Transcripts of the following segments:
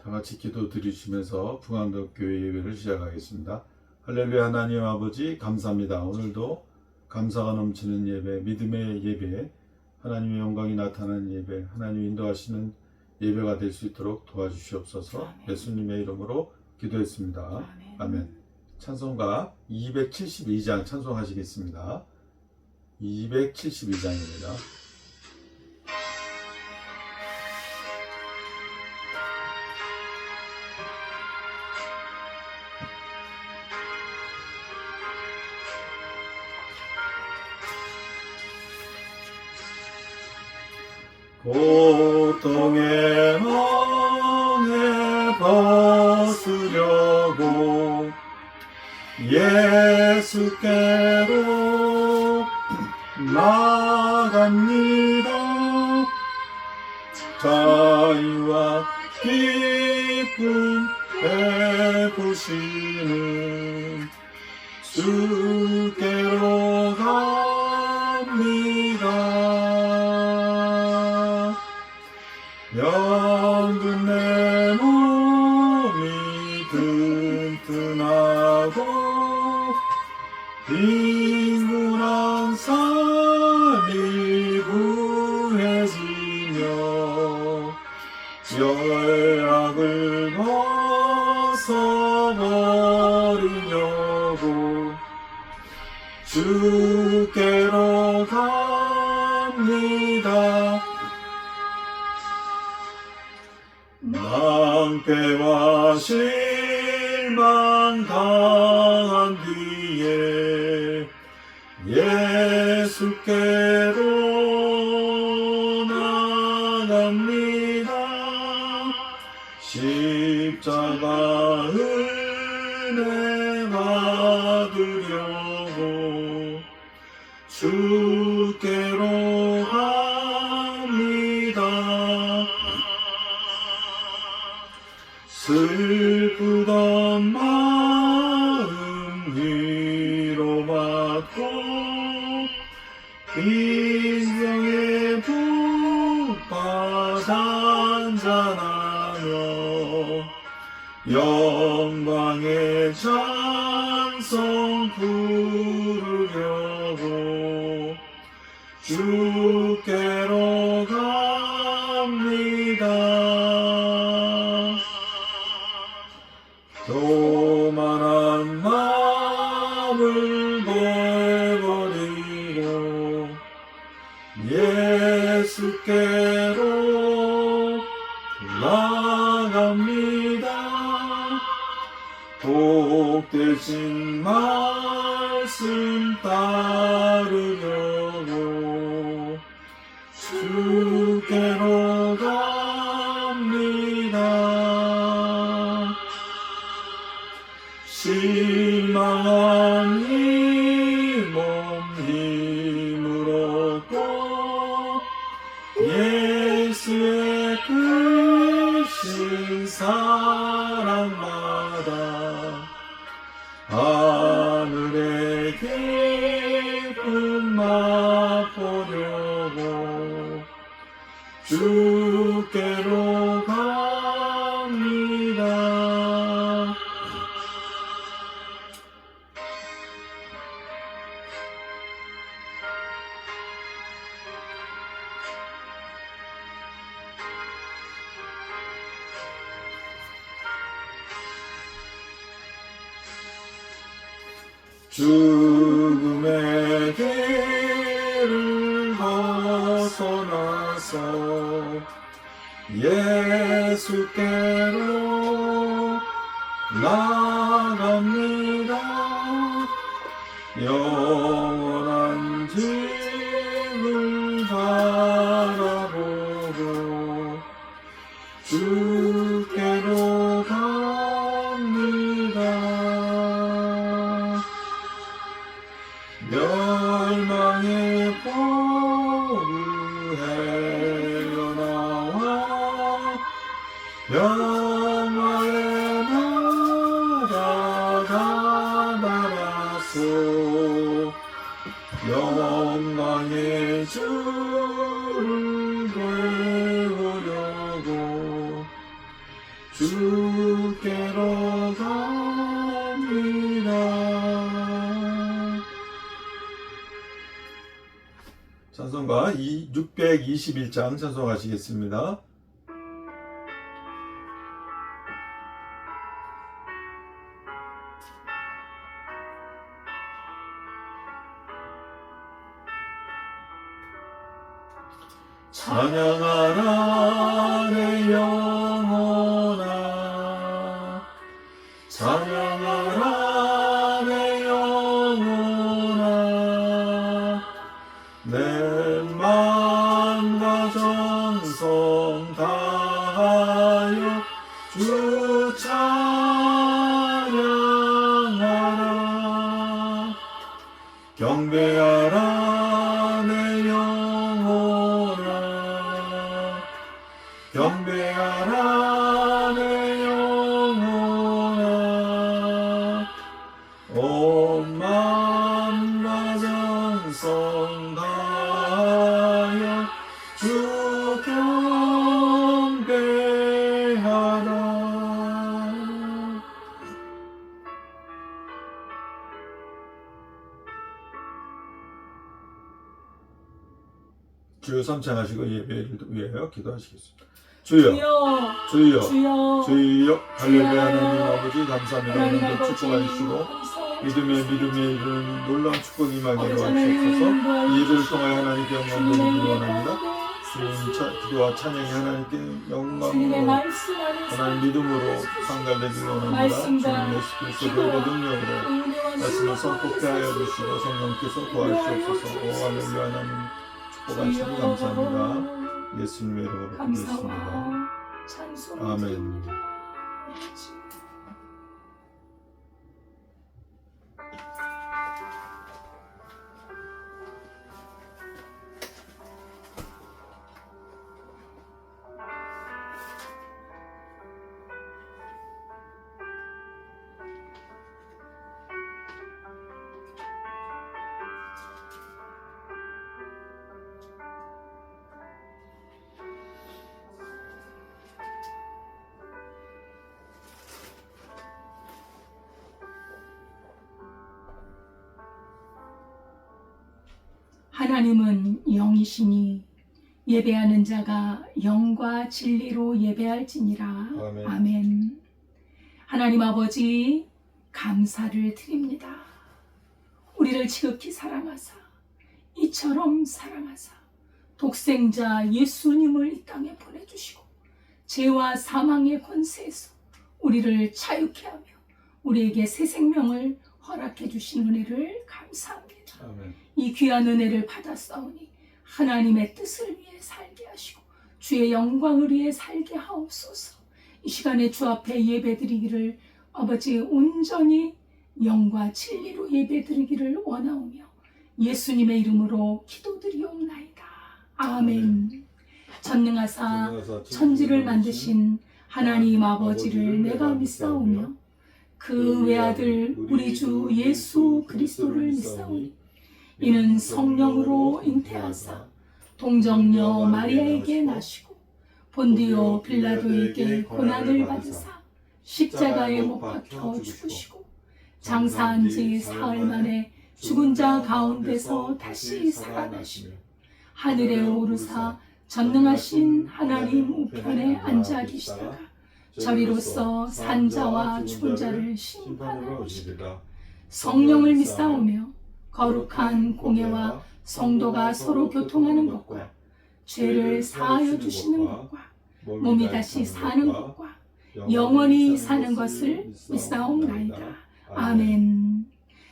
다 같이 기도 드리시면서 풍암동교회 예배를 시작하겠습니다. 할렐루야. 하나님 아버지 감사합니다. 오늘도 감사가 넘치는 예배, 믿음의 예배, 하나님의 영광이 나타나는 예배, 하나님 인도하시는 예배가 될 수 있도록 도와주시옵소서. 아멘. 예수님의 이름으로 기도했습니다. 아멘. 찬송가 272장 찬송하시겠습니다. 272장입니다. 고통의 멍에 벗으려고 예수께로 나갑니다. 자유와 기쁨 베푸시는 주께로 갑니다. 병든 내 몸이 튼튼하고 빈곤한 삶이 구해지며 열악을 벗어버리려고 주께로 갑니다. 낭패와 실망 당한 뒤에 예수께로 나갑니다. 십자가 은혜 받으려고 주께로 갑니다. 슬프던 마음 위로받고 빈정의 붓밭 잔잔하며 영광의 찬송 부르려고 주께로 갑니다. 교만한 마음을 내버리고 예수께로 나갑니다. 복되신 말씀 따르려고 주께로 갑니다. 실망한 이 몸 힘을 얻고 예수의 크신 사랑마다 하늘의 기쁨 맛보려고 주께로 갑니다. 죽음의 길을 벗어나서 예수께로 나갑니다. 영원한 집을 바라보고 주께로 갑니다. 멸망의 포로 헤어나와 영화의 나라 가나라소 영광의 주를 배우려고 주께로 갑니다. 찬송가 621장 찬송하시겠습니다. 찬양하라 내 영혼아, 찬양하라 내 영혼아, 내 맘과 정성 다하여 주 찬양하라. 경배하라 내 영혼아, 경배하라 내 영혼아, 온 마음과 정성 다하여 주 경배하라. 주여 삼창하시고 예배를 위하여 기도하시겠습니다. 주여, 주여, 주여, 할렐루야. 하나님 아버지 감사합니다. 오늘도 축복하시고 믿음에 이르는 놀라운 축복이 임하게 하시옵소서. 이 예배를 통하여 하나님께 영광 돌리기 원합니다. 주님 기도와 찬양이 하나님께 영광으로 하나님 믿음으로 상달되기 원합니다. 주님 예수 그리스도의 능력으로 말씀을 선포케 하여 주시고 성령께서 도와주시옵소서. 오 할렐루야. 하나님 축복하시니 감사합니다. 예수님의 이름으로 기도했습니다. 아멘. 하나님은 영이시니 예배하는 자가 영과 진리로 예배할지니라. 아멘. 아멘. 하나님 아버지 감사를 드립니다. 우리를 지극히 사랑하사 이처럼 사랑하사 독생자 예수님을 이 땅에 보내주시고 죄와 사망의 권세에서 우리를 자유케 하며 우리에게 새 생명을 허락해 주신 은혜를 감사합니다. 아멘. 이 귀한 은혜를 받았사오니 하나님의 뜻을 위해 살게 하시고 주의 영광을 위해 살게 하옵소서. 이 시간에 주 앞에 예배드리기를 아버지 온전히 영과 진리로 예배드리기를 원하오며 예수님의 이름으로 기도드리옵나이다. 아멘. 전능하사 천지를 만드신 하나님 아버지를 내가 믿사오며 그 외아들 우리 주 예수 그리스도를 믿사오니 이는 성령으로 잉태하사 동정녀 마리아에게 나시고 본디오 빌라도에게 고난을 받으사 십자가에 못 박혀 죽으시고 장사한 지 사흘 만에 죽은 자 가운데서 다시 살아나시며 하늘에 오르사 전능하신 하나님 우편에 앉아 계시다가 저리로서 산자와 죽은 자를 심판하러 오시리라. 성령을 믿사오며 거룩한 공예와 성도가 서로 교통하는 것과 죄를 사하여 주시는 것과 몸이 다시 사는 것과 영원히 사는 것을 믿사옵나이다. 아멘.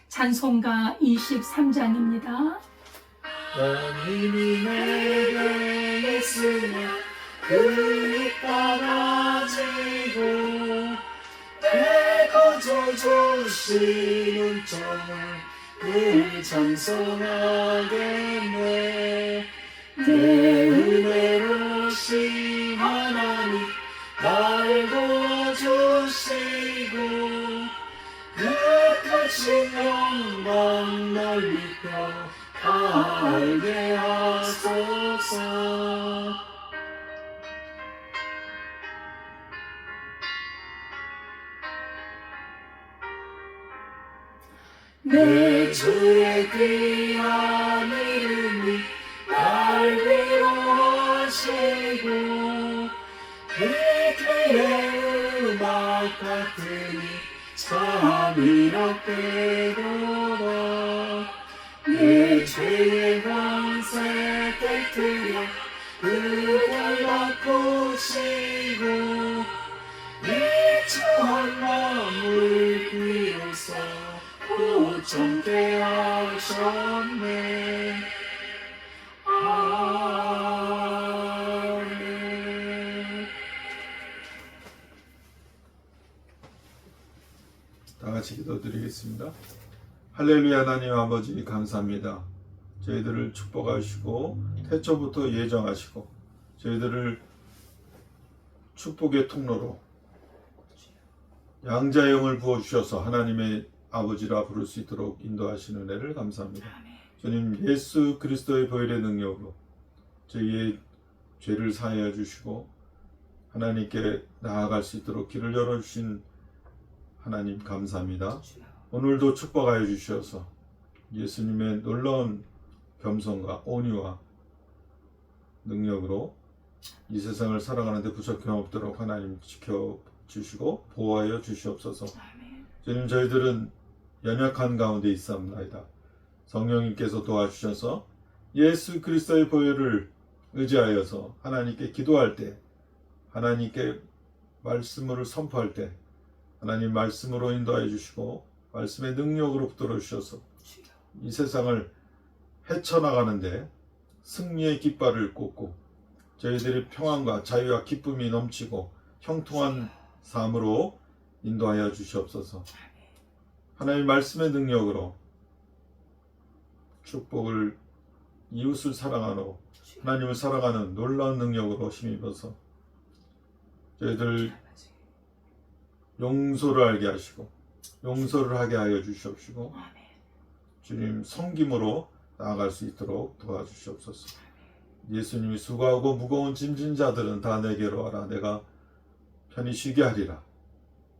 찬송가 23장입니다. 하나님이 내게 있으며 그리 따라지고 내 거저 주시는 점을 늘 찬송하겠네. 내 은혜로신 하나님 날 도와주시고 끝까지 영광 넓히며 알게 하소서. 내 주의 귀한 이름이 날 위로하시고 내 귀의 음악 같으니 참 이롭게도다. 내 죄의 권세 깨뜨려 그걸 바꾸시고 내 처한 마음을 비로소 고정케 하셨네. 아멘. 다 같이 기도드리겠습니다. 할렐루야. 하나님 아버지 감사합니다. 저희들을 축복하시고 태초부터 예정하시고 저희들을 축복의 통로로 양자의 영을 부어주셔서 하나님의 아버지라 부를 수 있도록 인도하시는 은혜를 감사합니다. 주님, 예수 그리스도의 보혈의 능력으로 저희의 죄를 사하여 주시고 하나님께 나아갈 수 있도록 길을 열어주신 하나님 감사합니다. 오늘도 축복하여 주셔서 예수님의 놀라운 겸손과 온유와 능력으로 이 세상을 살아가는데 부족함 없도록 하나님 지켜주시고 보호하여 주시옵소서. 주님, 저희들은 연약한 가운데 있사옵나이다. 성령님께서 도와주셔서 예수 그리스도의 보혈을 의지하여서 하나님께 기도할 때, 하나님께 말씀을 선포할 때 하나님 말씀으로 인도하여 주시고 말씀의 능력으로 붙들어 주셔서 이 세상을 헤쳐나가는데 승리의 깃발을 꽂고 저희들의 평안과 자유와 기쁨이 넘치고 형통한 삶으로 인도하여 주시옵소서. 하나님의 말씀의 능력으로 축복을 이웃을 사랑하고 하나님을 사랑하는 놀라운 능력으로 힘입어서 저희들 용서를 알게 하시고 용서를 하게 하여 주시옵시고 주님 섬김으로 나아갈 수 있도록 도와주시옵소서. 예수님이 수고하고 무거운 짐진 자들은 다 내게로 와라. 내가 편히 쉬게 하리라.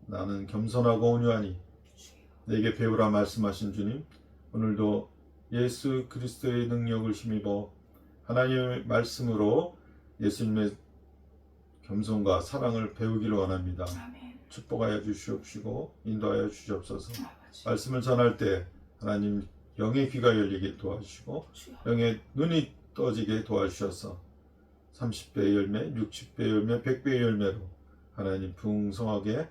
나는 겸손하고 온유하니 내게 배우라 말씀하신 주님, 오늘도 예수 그리스도의 능력을 힘입어 하나님의 말씀으로 예수님의 겸손과 사랑을 배우기를 원합니다. 축복하여 주시옵시고 인도하여 주시옵소서. 말씀을 전할 때 하나님 영의 귀가 열리게 도와주시고 영의 눈이 떠지게 도와주셔서 30배의 열매, 60배의 열매, 100배의 열매로 하나님 풍성하게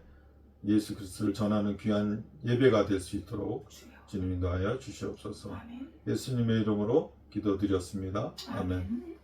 예수 그리스도를 전하는 귀한 예배가 될 수 있도록 주님 인도하여 주시옵소서. 예수님의 이름으로 기도드렸습니다. 아멘.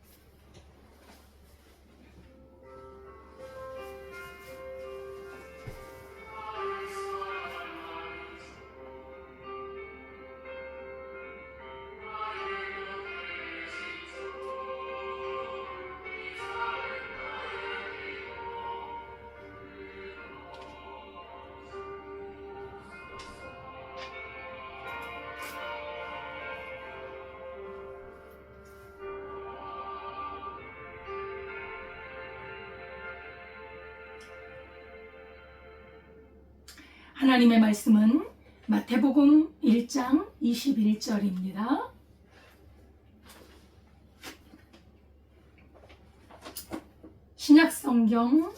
하나님의 말씀은 마태복음 1장 21절입니다. 신약성경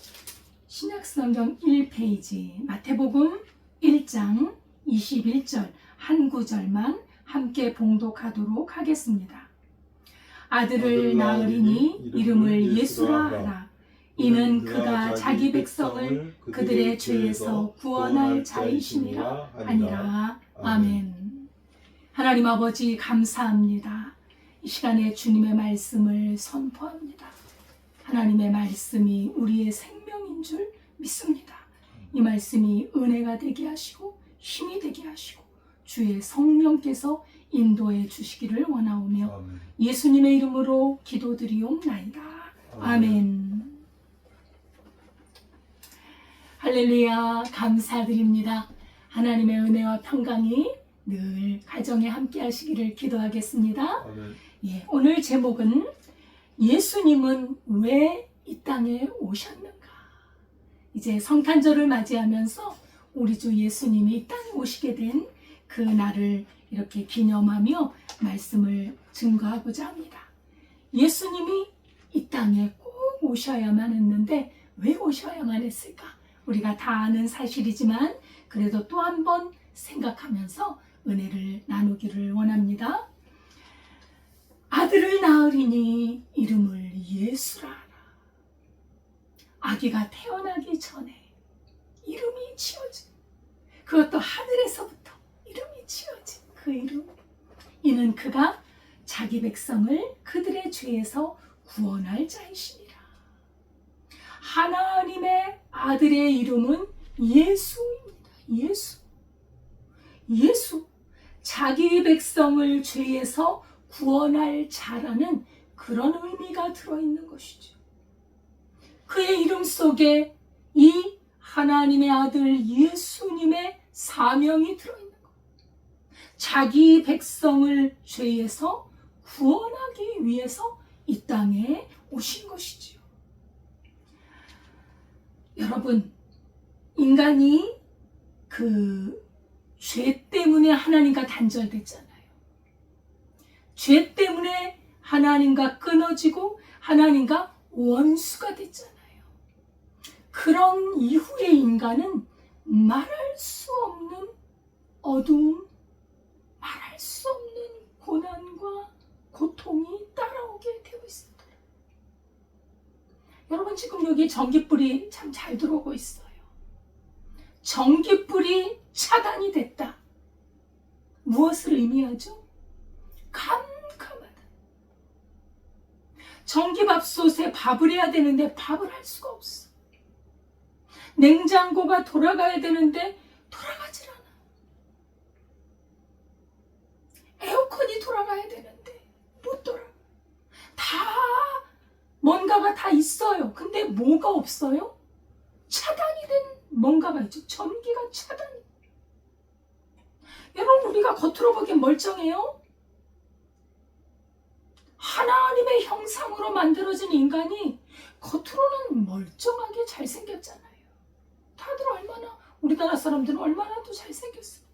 1페이지 마태복음 1장 21절 한 구절만 함께 봉독하도록 하겠습니다. 아들을 낳으리니 이름을 예수라 하라. 이는 그가 자기 백성을 그들의 죄에서 구원할 자이심이라 하니라. 아멘. 하나님 아버지 감사합니다. 이 시간에 주님의 말씀을 선포합니다. 하나님의 말씀이 우리의 생명인 줄 믿습니다. 이 말씀이 은혜가 되게 하시고 힘이 되게 하시고 주의 성령께서 인도해 주시기를 원하오며 아멘. 예수님의 이름으로 기도드리옵나이다. 아멘. 할렐루야. 감사드립니다. 하나님의 은혜와 평강이 늘 가정에 함께 하시기를 기도하겠습니다. 아멘. 예, 오늘 제목은 예수님은 왜 이 땅에 오셨는가? 이제 성탄절을 맞이하면서 우리 주 예수님이 이 땅에 오시게 된 그 날을 이렇게 기념하며 말씀을 증거하고자 합니다. 예수님이 이 땅에 꼭 오셔야만 했는데 왜 오셔야만 했을까? 우리가 다 아는 사실이지만 그래도 또 한 번 생각하면서 은혜를 나누기를 원합니다. 아들을 낳으리니 이름을 예수라 하라. 아기가 태어나기 전에 이름이 지어진, 그것도 하늘에서부터 이름이 지어진 그 이름. 이는 그가 자기 백성을 그들의 죄에서 구원할 자이시니라. 하나님의 아들의 이름은 예수입니다. 예수. 자기 백성을 죄에서 구원할 자라는 그런 의미가 들어있는 것이죠. 그의 이름 속에 이 하나님의 아들 예수님의 사명이 들어있는 것. 자기 백성을 죄에서 구원하기 위해서 이 땅에 오신 것이지요. 여러분, 인간이 그 죄 때문에 하나님과 단절됐잖아요. 죄 때문에 하나님과 끊어지고 하나님과 원수가 됐잖아요. 그런 이후에 인간은 말할 수 없는 어두움, 말할 수 없는 고난과 고통이 따라오게 되고 있습니다. 여러분, 지금 여기 전깃불이 참 잘 들어오고 있어요. 전깃불이 차단이 됐다. 무엇을 의미하죠? 캄캄하다. 전기밥솥에 밥을 해야 되는데 밥을 할 수가 없어. 냉장고가 돌아가야 되는데 돌아가질 않아. 에어컨이 돌아가야 되는데 못 돌아가. 뭔가가 다 있어요. 근데 뭐가 없어요? 차단이 된 뭔가가 있죠. 전기가 차단이. 여러분, 우리가 겉으로 보기엔 멀쩡해요? 하나님의 형상으로 만들어진 인간이 겉으로는 멀쩡하게 잘생겼잖아요. 다들 얼마나, 우리나라 사람들은 얼마나 또 잘생겼어요.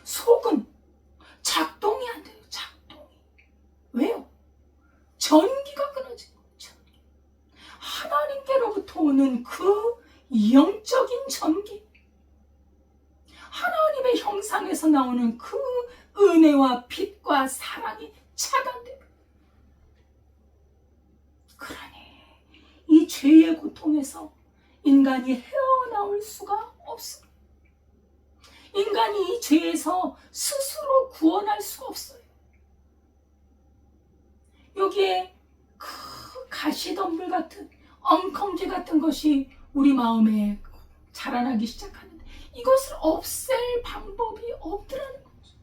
속은 작동이 안 돼요. 작동이. 왜요? 전기가 끊어진 거죠. 하나님께로부터 오는 그 영적인 전기, 하나님의 형상에서 나오는 그 은혜와 빛과 사랑이 차단돼요. 그러니 이 죄의 고통에서 인간이 헤어나올 수가 없습니다. 인간이 이 죄에서 스스로 구원할 수가 없어요. 여기에 그 가시덤불 같은 엉겅퀴 같은 것이 우리 마음에 자라나기 시작하는데 이것을 없앨 방법이 없더라는 거죠.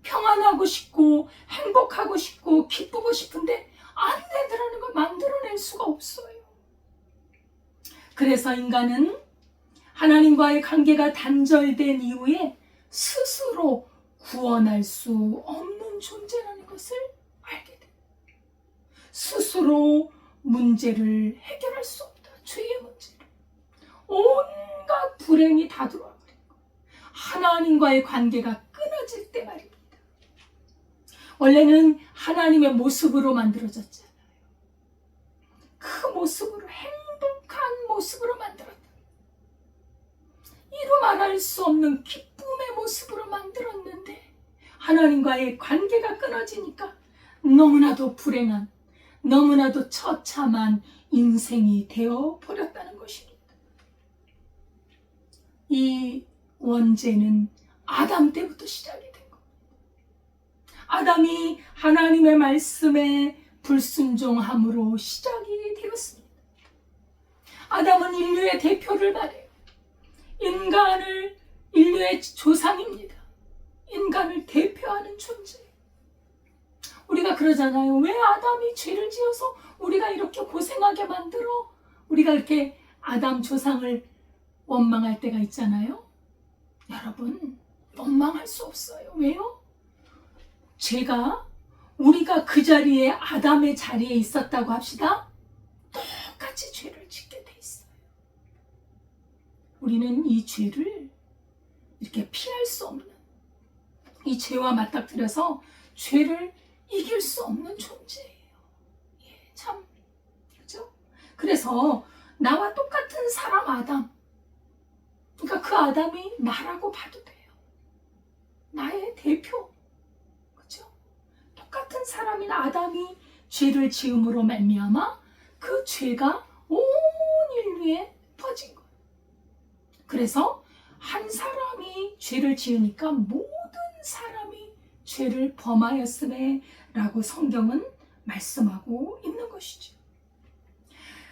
평안하고 싶고 행복하고 싶고 기쁘고 싶은데 안 되더라는 걸 만들어낼 수가 없어요. 그래서 인간은 하나님과의 관계가 단절된 이후에 스스로 구원할 수 없는 존재라는 것을 알게 돼요. 스스로 문제를 해결할 수 없다. 죄의 문제를. 온갖 불행이 다 들어와 버린 거예요. 하나님과의 관계가 끊어질 때 말입니다. 원래는 하나님의 모습으로 만들어졌잖아요. 그 모습으로, 행복한 모습으로 만들었다. 이루 말할 수 없는 기쁨의 모습으로 만들었는데 하나님과의 관계가 끊어지니까 너무나도 불행한, 너무나도 처참한 인생이 되어 버렸다는 것입니다. 이 원죄는 아담 때부터 시작이 된 겁니다. 아담이 하나님의 말씀에 불순종함으로 시작이 되었습니다. 아담은 인류의 대표를 말해요. 인류의 조상입니다. 인간을 대표하는 존재예요. 우리가 그러잖아요. 왜 아담이 죄를 지어서 우리가 이렇게 고생하게 만들어? 우리가 이렇게 아담 조상을 원망할 때가 있잖아요. 여러분, 원망할 수 없어요. 왜요? 우리가 그 자리에, 아담의 자리에 있었다고 합시다. 똑같이 죄를 짓게 돼 있어요. 우리는 이 죄를 이렇게 피할 수 없는 이 죄와 맞닥뜨려서 죄를 이길 수 없는 존재예요. 예, 참, 그죠? 그래서 나와 똑같은 사람 아담, 그러니까 그 아담이 나라고 봐도 돼요. 나의 대표, 그죠? 똑같은 사람인 아담이 죄를 지음으로 말미암아 그 죄가 온 인류에 퍼진 거예요. 그래서 한 사람이 죄를 지으니까 모든 사람이 죄를 범하였음에 라고 성경은 말씀하고 있는 것이죠.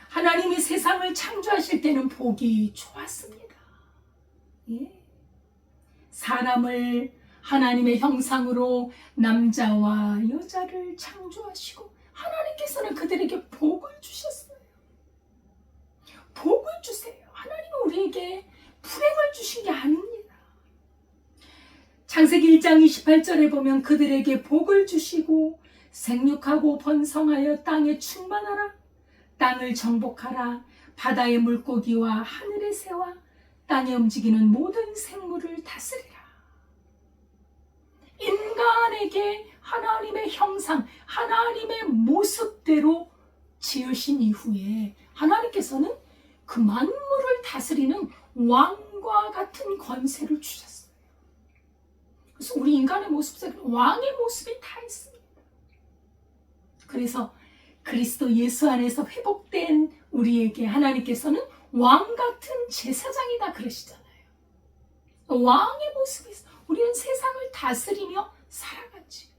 하나님이 세상을 창조하실 때는 보기 좋았습니다. 예. 사람을 하나님의 형상으로 남자와 여자를 창조하시고 하나님께서는 그들에게 복을 주셨어요. 복을 주세요. 하나님은 우리에게 불행을 주신 게 아닙니다. 창세기 1장 28절에 보면 그들에게 복을 주시고 생육하고 번성하여 땅에 충만하라. 땅을 정복하라. 바다의 물고기와 하늘의 새와 땅에 움직이는 모든 생물을 다스리라. 인간에게 하나님의 형상, 하나님의 모습대로 지으신 이후에 하나님께서는 그 만물을 다스리는 왕과 같은 권세를 주셨어요. 그래서 우리 인간의 모습 속에 왕의 모습이 다 있습니다. 그래서 그리스도 예수 안에서 회복된 우리에게 하나님께서는 왕 같은 제사장이다 그러시잖아요. 왕의 모습이 있어요. 우리는 세상을 다스리며 살아가지.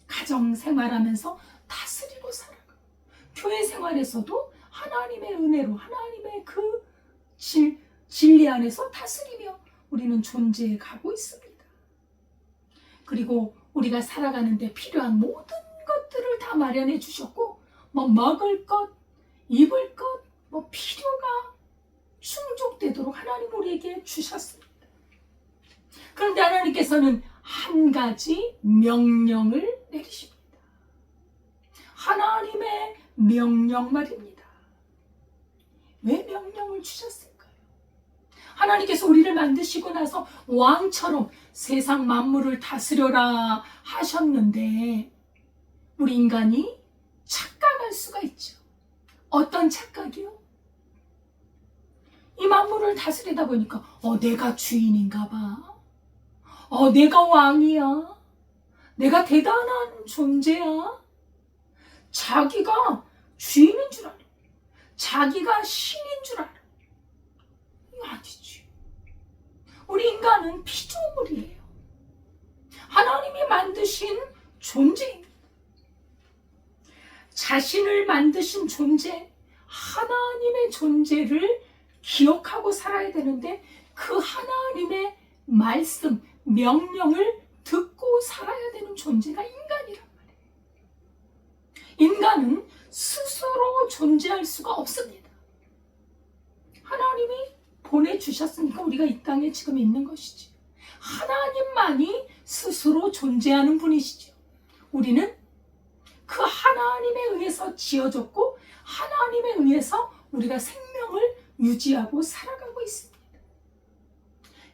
가정 생활하면서 다스리고 살아가. 교회 생활에서도 하나님의 은혜로 하나님의 그 진리 안에서 다스리며 우리는 존재해 가고 있습니다. 그리고 우리가 살아가는데 필요한 모든 것들을 다 마련해 주셨고 뭐 먹을 것, 입을 것, 뭐 필요가 충족되도록 하나님 우리에게 주셨습니다. 그런데 하나님께서는 한 가지 명령을 내리십니다. 하나님의 명령 말입니다. 왜 명령을 주셨을까요? 하나님께서 우리를 만드시고 나서 왕처럼 세상 만물을 다스려라 하셨는데 우리 인간이 착각할 수가 있죠. 어떤 착각이요? 이 만물을 다스리다 보니까 내가 주인인가 봐. 내가 왕이야. 내가 대단한 존재야. 자기가 주인인 줄 알아. 자기가 신인 줄 알아. 이거 아니지. 우리 인간은 피조물이에요. 하나님이 만드신 존재입니다. 자신을 만드신 존재, 하나님의 존재를 기억하고 살아야 되는데 그 하나님의 말씀, 명령을 듣고 살아야 되는 존재가 인간이란 말이에요. 인간은 스스로 존재할 수가 없습니다. 하나님이 보내주셨으니까 우리가 이 땅에 지금 있는 것이죠. 하나님만이 스스로 존재하는 분이시죠. 우리는 그 하나님에 의해서 지어졌고 하나님에 의해서 우리가 생명을 유지하고 살아가고 있습니다.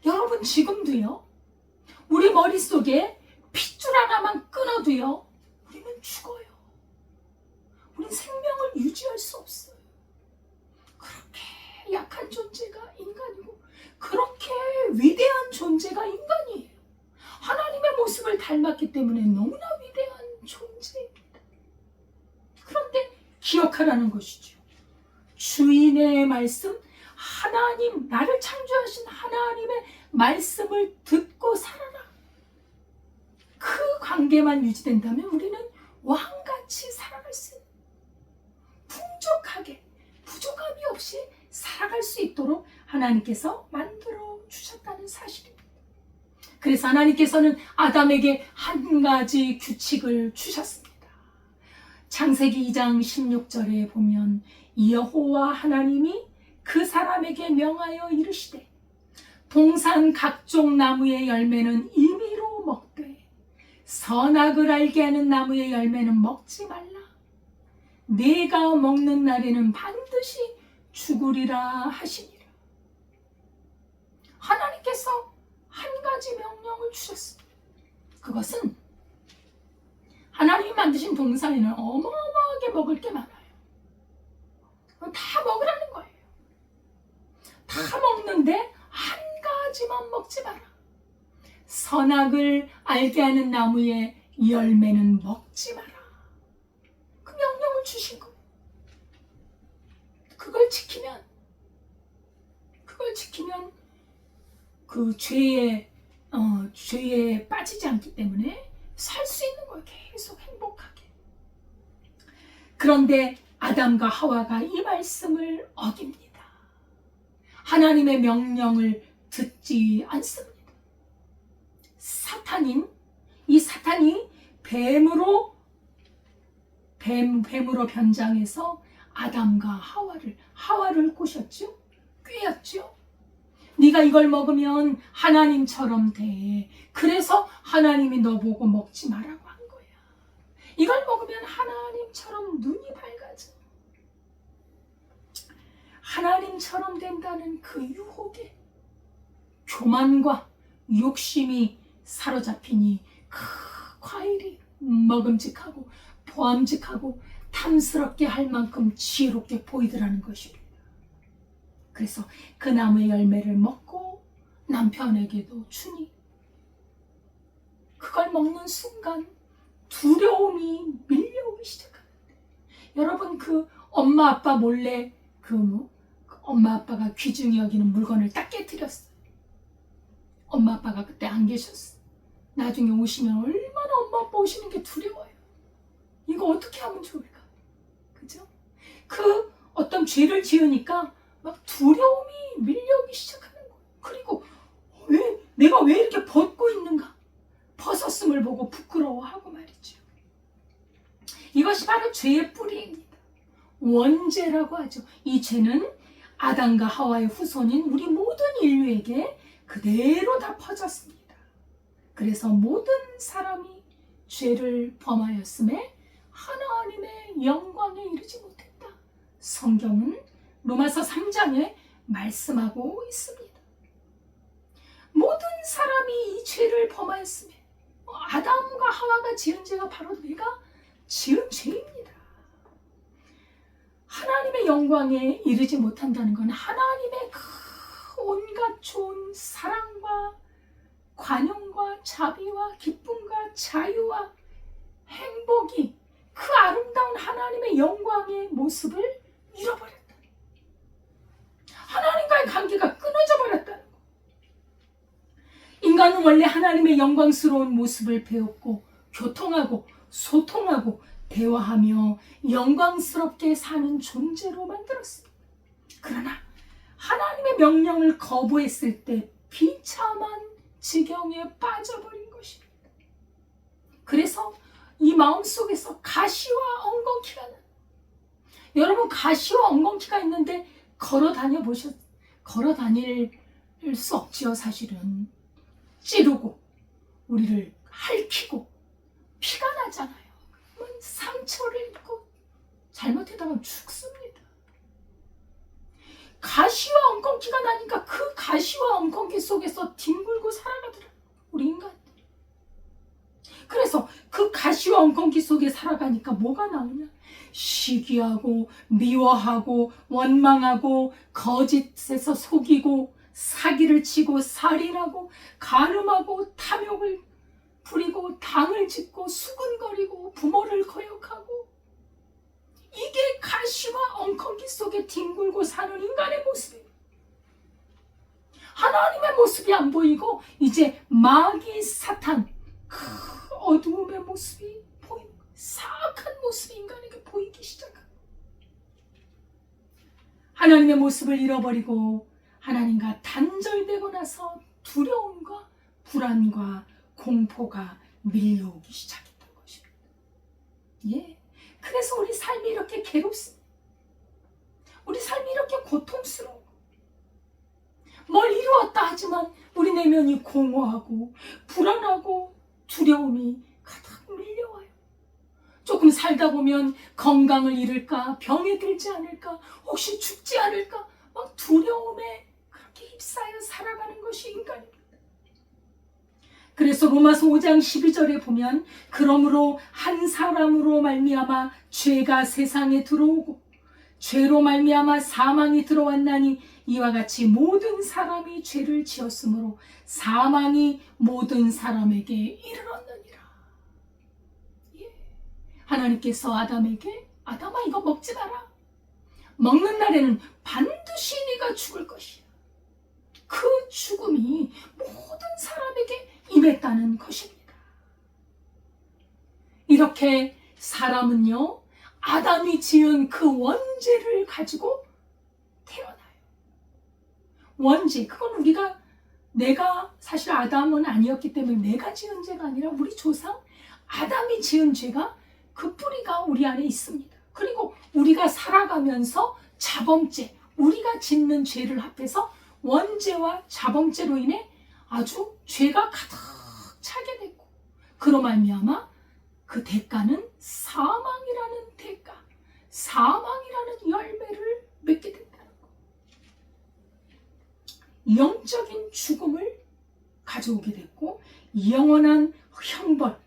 여러분 지금도요. 우리 머릿속에 핏줄 하나만 끊어도요. 우리는 죽어요. 우리는 생명을 유지할 수 없어요. 그렇게 약한 존재가 인간이고 그렇게 위대한 존재가 인간이에요. 하나님의 모습을 닮았기 때문에 너무나 위대한 존재입니다. 그런데 기억하라는 것이죠. 주인의 말씀, 하나님, 나를 창조하신 하나님의 말씀을 듣고 살아라. 그 관계만 유지된다면 우리는 왕같이 살아갈 수 있는, 풍족하게, 부족함이 없이 살아갈 수 있도록 하나님께서 만들어 주셨다는 사실입니다. 그래서 하나님께서는 아담에게 한 가지 규칙을 주셨습니다. 창세기 2장 16절에 보면 여호와 하나님이 그 사람에게 명하여 이르시되 동산 각종 나무의 열매는 임의로 먹되 선악을 알게 하는 나무의 열매는 먹지 말라. 네가 먹는 날에는 반드시 죽으리라 하시니라. 하나님께서 한 가지 명령을 주셨습니다. 그것은 하나님이 만드신 동산에는 어마어마하게 먹을 게 많아요. 다 먹으라는 거예요. 다 먹는데 한 가지만 먹지 마라. 선악을 알게 하는 나무의 열매는 먹지 마라. 그 명령을 주신 거예요. 그걸 지키면 그 죄에 빠지지 않기 때문에 살 수 있는 거예요. 계속 행복하게. 그런데 아담과 하와가 이 말씀을 어깁니다. 하나님의 명령을 듣지 않습니다. 이 사탄이 뱀으로 변장해서 아담과 하와를 꼬셨죠? 꿰었죠? 네가 이걸 먹으면 하나님처럼 돼. 그래서 하나님이 너 보고 먹지 말라고 한 거야. 이걸 먹으면 하나님처럼 눈이 밝아져. 하나님처럼 된다는 그 유혹에 교만과 욕심이 사로잡히니 그 과일이 먹음직하고 보암직하고 탐스럽게 할 만큼 지혜롭게 보이더라는 것입니다. 그래서 그 나무의 열매를 먹고 남편에게도 주니 그걸 먹는 순간 두려움이 밀려오기 시작하는데, 여러분 그 엄마 아빠 몰래 엄마 아빠가 귀중히 여기는 물건을 딱 깨뜨렸어요. 엄마 아빠가 그때 안 계셨어. 나중에 오시면 얼마나 엄마 아빠 오시는 게 두려워요. 이거 어떻게 하면 좋을까? 그죠? 그 어떤 죄를 지으니까 막 두려움이 밀려오기 시작하는 거예요. 그리고 내가 왜 이렇게 벗고 있는가? 벗었음을 보고 부끄러워하고 말이죠. 이것이 바로 죄의 뿌리입니다. 원죄라고 하죠. 이 죄는 아담과 하와의 후손인 우리 모든 인류에게 그대로 다 퍼졌습니다. 그래서 모든 사람이 죄를 범하였음에 하나님의 영광에 이르지 못했다. 성경은 로마서 3장에 말씀하고 있습니다. 모든 사람이 이 죄를 범하였음에, 아담과 하와가 지은 죄가 바로 내가 지은 죄입니다. 하나님의 영광에 이르지 못한다는 건 하나님의 그 온갖 좋은 사랑과 관용과 자비와 기쁨과 자유와 행복이, 그 아름다운 하나님의 영광의 모습을 잃어버렸다. 하나님과의 관계가 끊어져 버렸다는 거. 인간은 원래 하나님의 영광스러운 모습을 배웠고 교통하고 소통하고 대화하며 영광스럽게 사는 존재로 만들었습니다. 그러나 하나님의 명령을 거부했을 때 비참한 지경에 빠져버린 것입니다. 그래서 이 마음속에서 가시와 엉겅퀴가 나요. 여러분, 가시와 엉겅퀴가 있는데 걸어 다닐 수 없지요. 사실은 찌르고 우리를 핥히고 피가 나잖아요. 상처를 입고 잘못하다가 죽습니다. 가시와 엉겅퀴가 나니까 그 가시와 엉겅퀴 속에서 뒹굴고 살아가더라고요. 우리 인간들. 그래서 그 가시와 엉겅퀴 속에 살아가니까 뭐가 나오냐? 시기하고 미워하고 원망하고 거짓에서 속이고 사기를 치고 살인하고 간음하고 탐욕을 부리고 당을 짓고 수군거리고 부모를 거역하고, 이게 가시와 엉겅퀴 속에 뒹굴고 사는 인간의 모습입니다. 하나님의 모습이 안 보이고 이제 마귀 사탄 그 어두움의 모습이 보이는 거예요. 사악한 모습이 인간에게 보이기 시작합니다. 하나님의 모습을 잃어버리고 하나님과 단절되고 나서 두려움과 불안과 공포가 밀려오기 시작했던 것입니다. 예, 그래서 우리 삶이 이렇게 괴롭습니다. 우리 삶이 이렇게 고통스러워. 뭘 이루었다 하지만 우리 내면이 공허하고 불안하고 두려움이 가득 밀려와요. 조금 살다 보면 건강을 잃을까, 병에 들지 않을까, 혹시 죽지 않을까, 막 두려움에 그렇게 휩싸여 살아가는 것이 인간입니다. 그래서 로마서 5장 12절에 보면 그러므로 한 사람으로 말미암아 죄가 세상에 들어오고 죄로 말미암아 사망이 들어왔나니 이와 같이 모든 사람이 죄를 지었으므로 사망이 모든 사람에게 이르렀느니라. 예. 하나님께서 아담에게 아담아 이거 먹지 마라. 먹는 날에는 반드시 네가 죽을 것이야. 그 죽음이 모든 사람에게 임했다는 것입니다. 이렇게 사람은요, 아담이 지은 그 원죄를 가지고 태어나요. 원죄, 그건 내가 사실 아담은 아니었기 때문에 내가 지은 죄가 아니라 우리 조상 아담이 지은 죄가 그 뿌리가 우리 안에 있습니다. 그리고 우리가 살아가면서 자범죄, 우리가 짓는 죄를 합해서 원죄와 자범죄로 인해 아주 죄가 가득 차게 됐고 그로 말미암아 그 대가는 사망이라는 대가, 사망이라는 열매를 맺게 된다는 것. 영적인 죽음을 가져오게 됐고 영원한 형벌,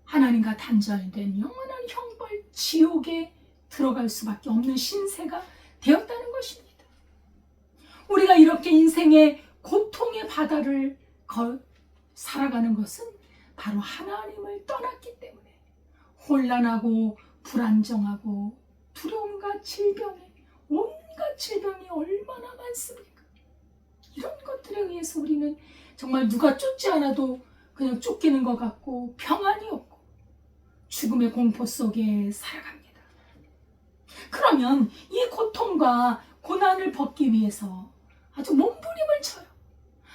하나님과 단절된 영원한 형벌, 지옥에 들어갈 수밖에 없는 신세가 되었다는 것입니다. 우리가 이렇게 인생의 고통의 바다를 살아가는 것은 바로 하나님을 떠났기 때문에 혼란하고 불안정하고 두려움과 질병에 온갖 질병이 얼마나 많습니까? 이런 것들에 의해서 우리는 정말 누가 쫓지 않아도 그냥 쫓기는 것 같고 평안이 없고 죽음의 공포 속에 살아갑니다. 그러면 이 고통과 고난을 벗기 위해서 아주 몸부림을 쳐요.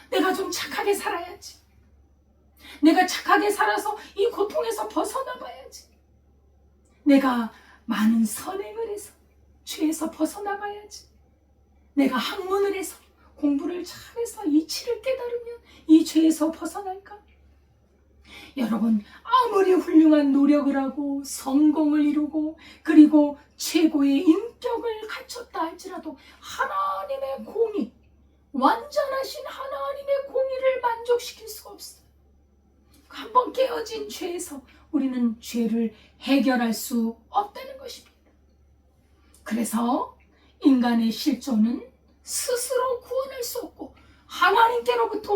내가 좀 착하게 살아야지. 내가 착하게 살아서 이 고통에서 벗어나봐야지. 내가 많은 선행을 해서 죄에서 벗어나봐야지. 내가 학문을 해서 공부를 잘해서 이치를 깨달으면 이 죄에서 벗어날까? 여러분, 아무리 훌륭한 노력을 하고 성공을 이루고 그리고 최고의 인격을 갖췄다 할지라도 하나님의 공의, 완전하신 하나님의 공의를 만족시킬 수가 없어요. 한번 깨어진 죄에서 우리는 죄를 해결할 수 없다는 것입니다. 그래서 인간의 실존은 스스로 구원할 수 없고 하나님께로부터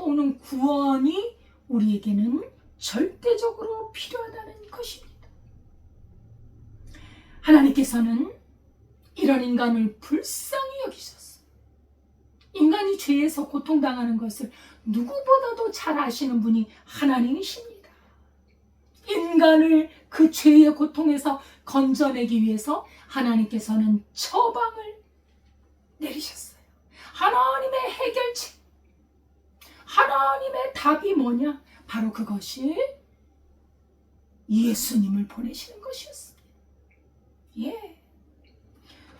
오는 구원이 우리에게는 절대적으로 필요하다는 것입니다. 하나님께서는 이런 인간을 불쌍히 여기셨어요. 인간이 죄에서 고통당하는 것을 누구보다도 잘 아시는 분이 하나님이십니다. 인간을 그 죄의 고통에서 건져내기 위해서 하나님께서는 처방을 내리셨어요. 하나님의 해결책, 하나님의 답이 뭐냐? 바로 그것이 예수님을 보내시는 것이었습니다. 예.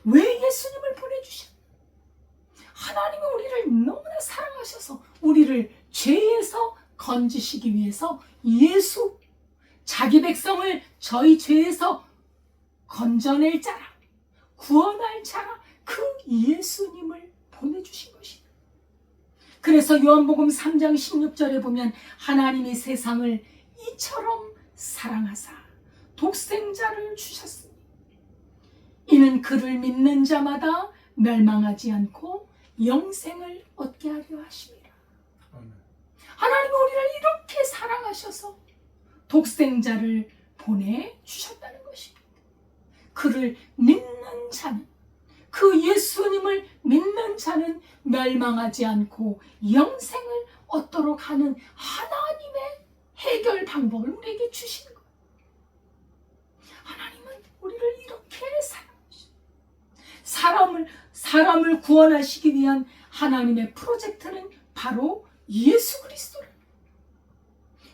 왜 예수님을 보내주셨나? 하나님이 우리를 너무나 사랑하셔서 우리를 죄에서 건지시기 위해서 자기 백성을 저희 죄에서 건져낼 자라, 구원할 자라, 그 예수님을 보내주신 것입니다. 그래서 요한복음 3장 16절에 보면 하나님이 세상을 이처럼 사랑하사 독생자를 주셨으니 이는 그를 믿는 자마다 멸망하지 않고 영생을 얻게 하려 하심이라. 하나님이 우리를 이렇게 사랑하셔서 독생자를 보내주셨다는 것입니다. 그를 믿는 자는, 그 예수님을 믿는 자는 멸망하지 않고 영생을 얻도록 하는 하나님의 해결 방법을 우리에게 주시는 거예요. 하나님은 우리를 이렇게 사랑하셔요. 사람을 구원하시기 위한 하나님의 프로젝트는 바로 예수 그리스도를.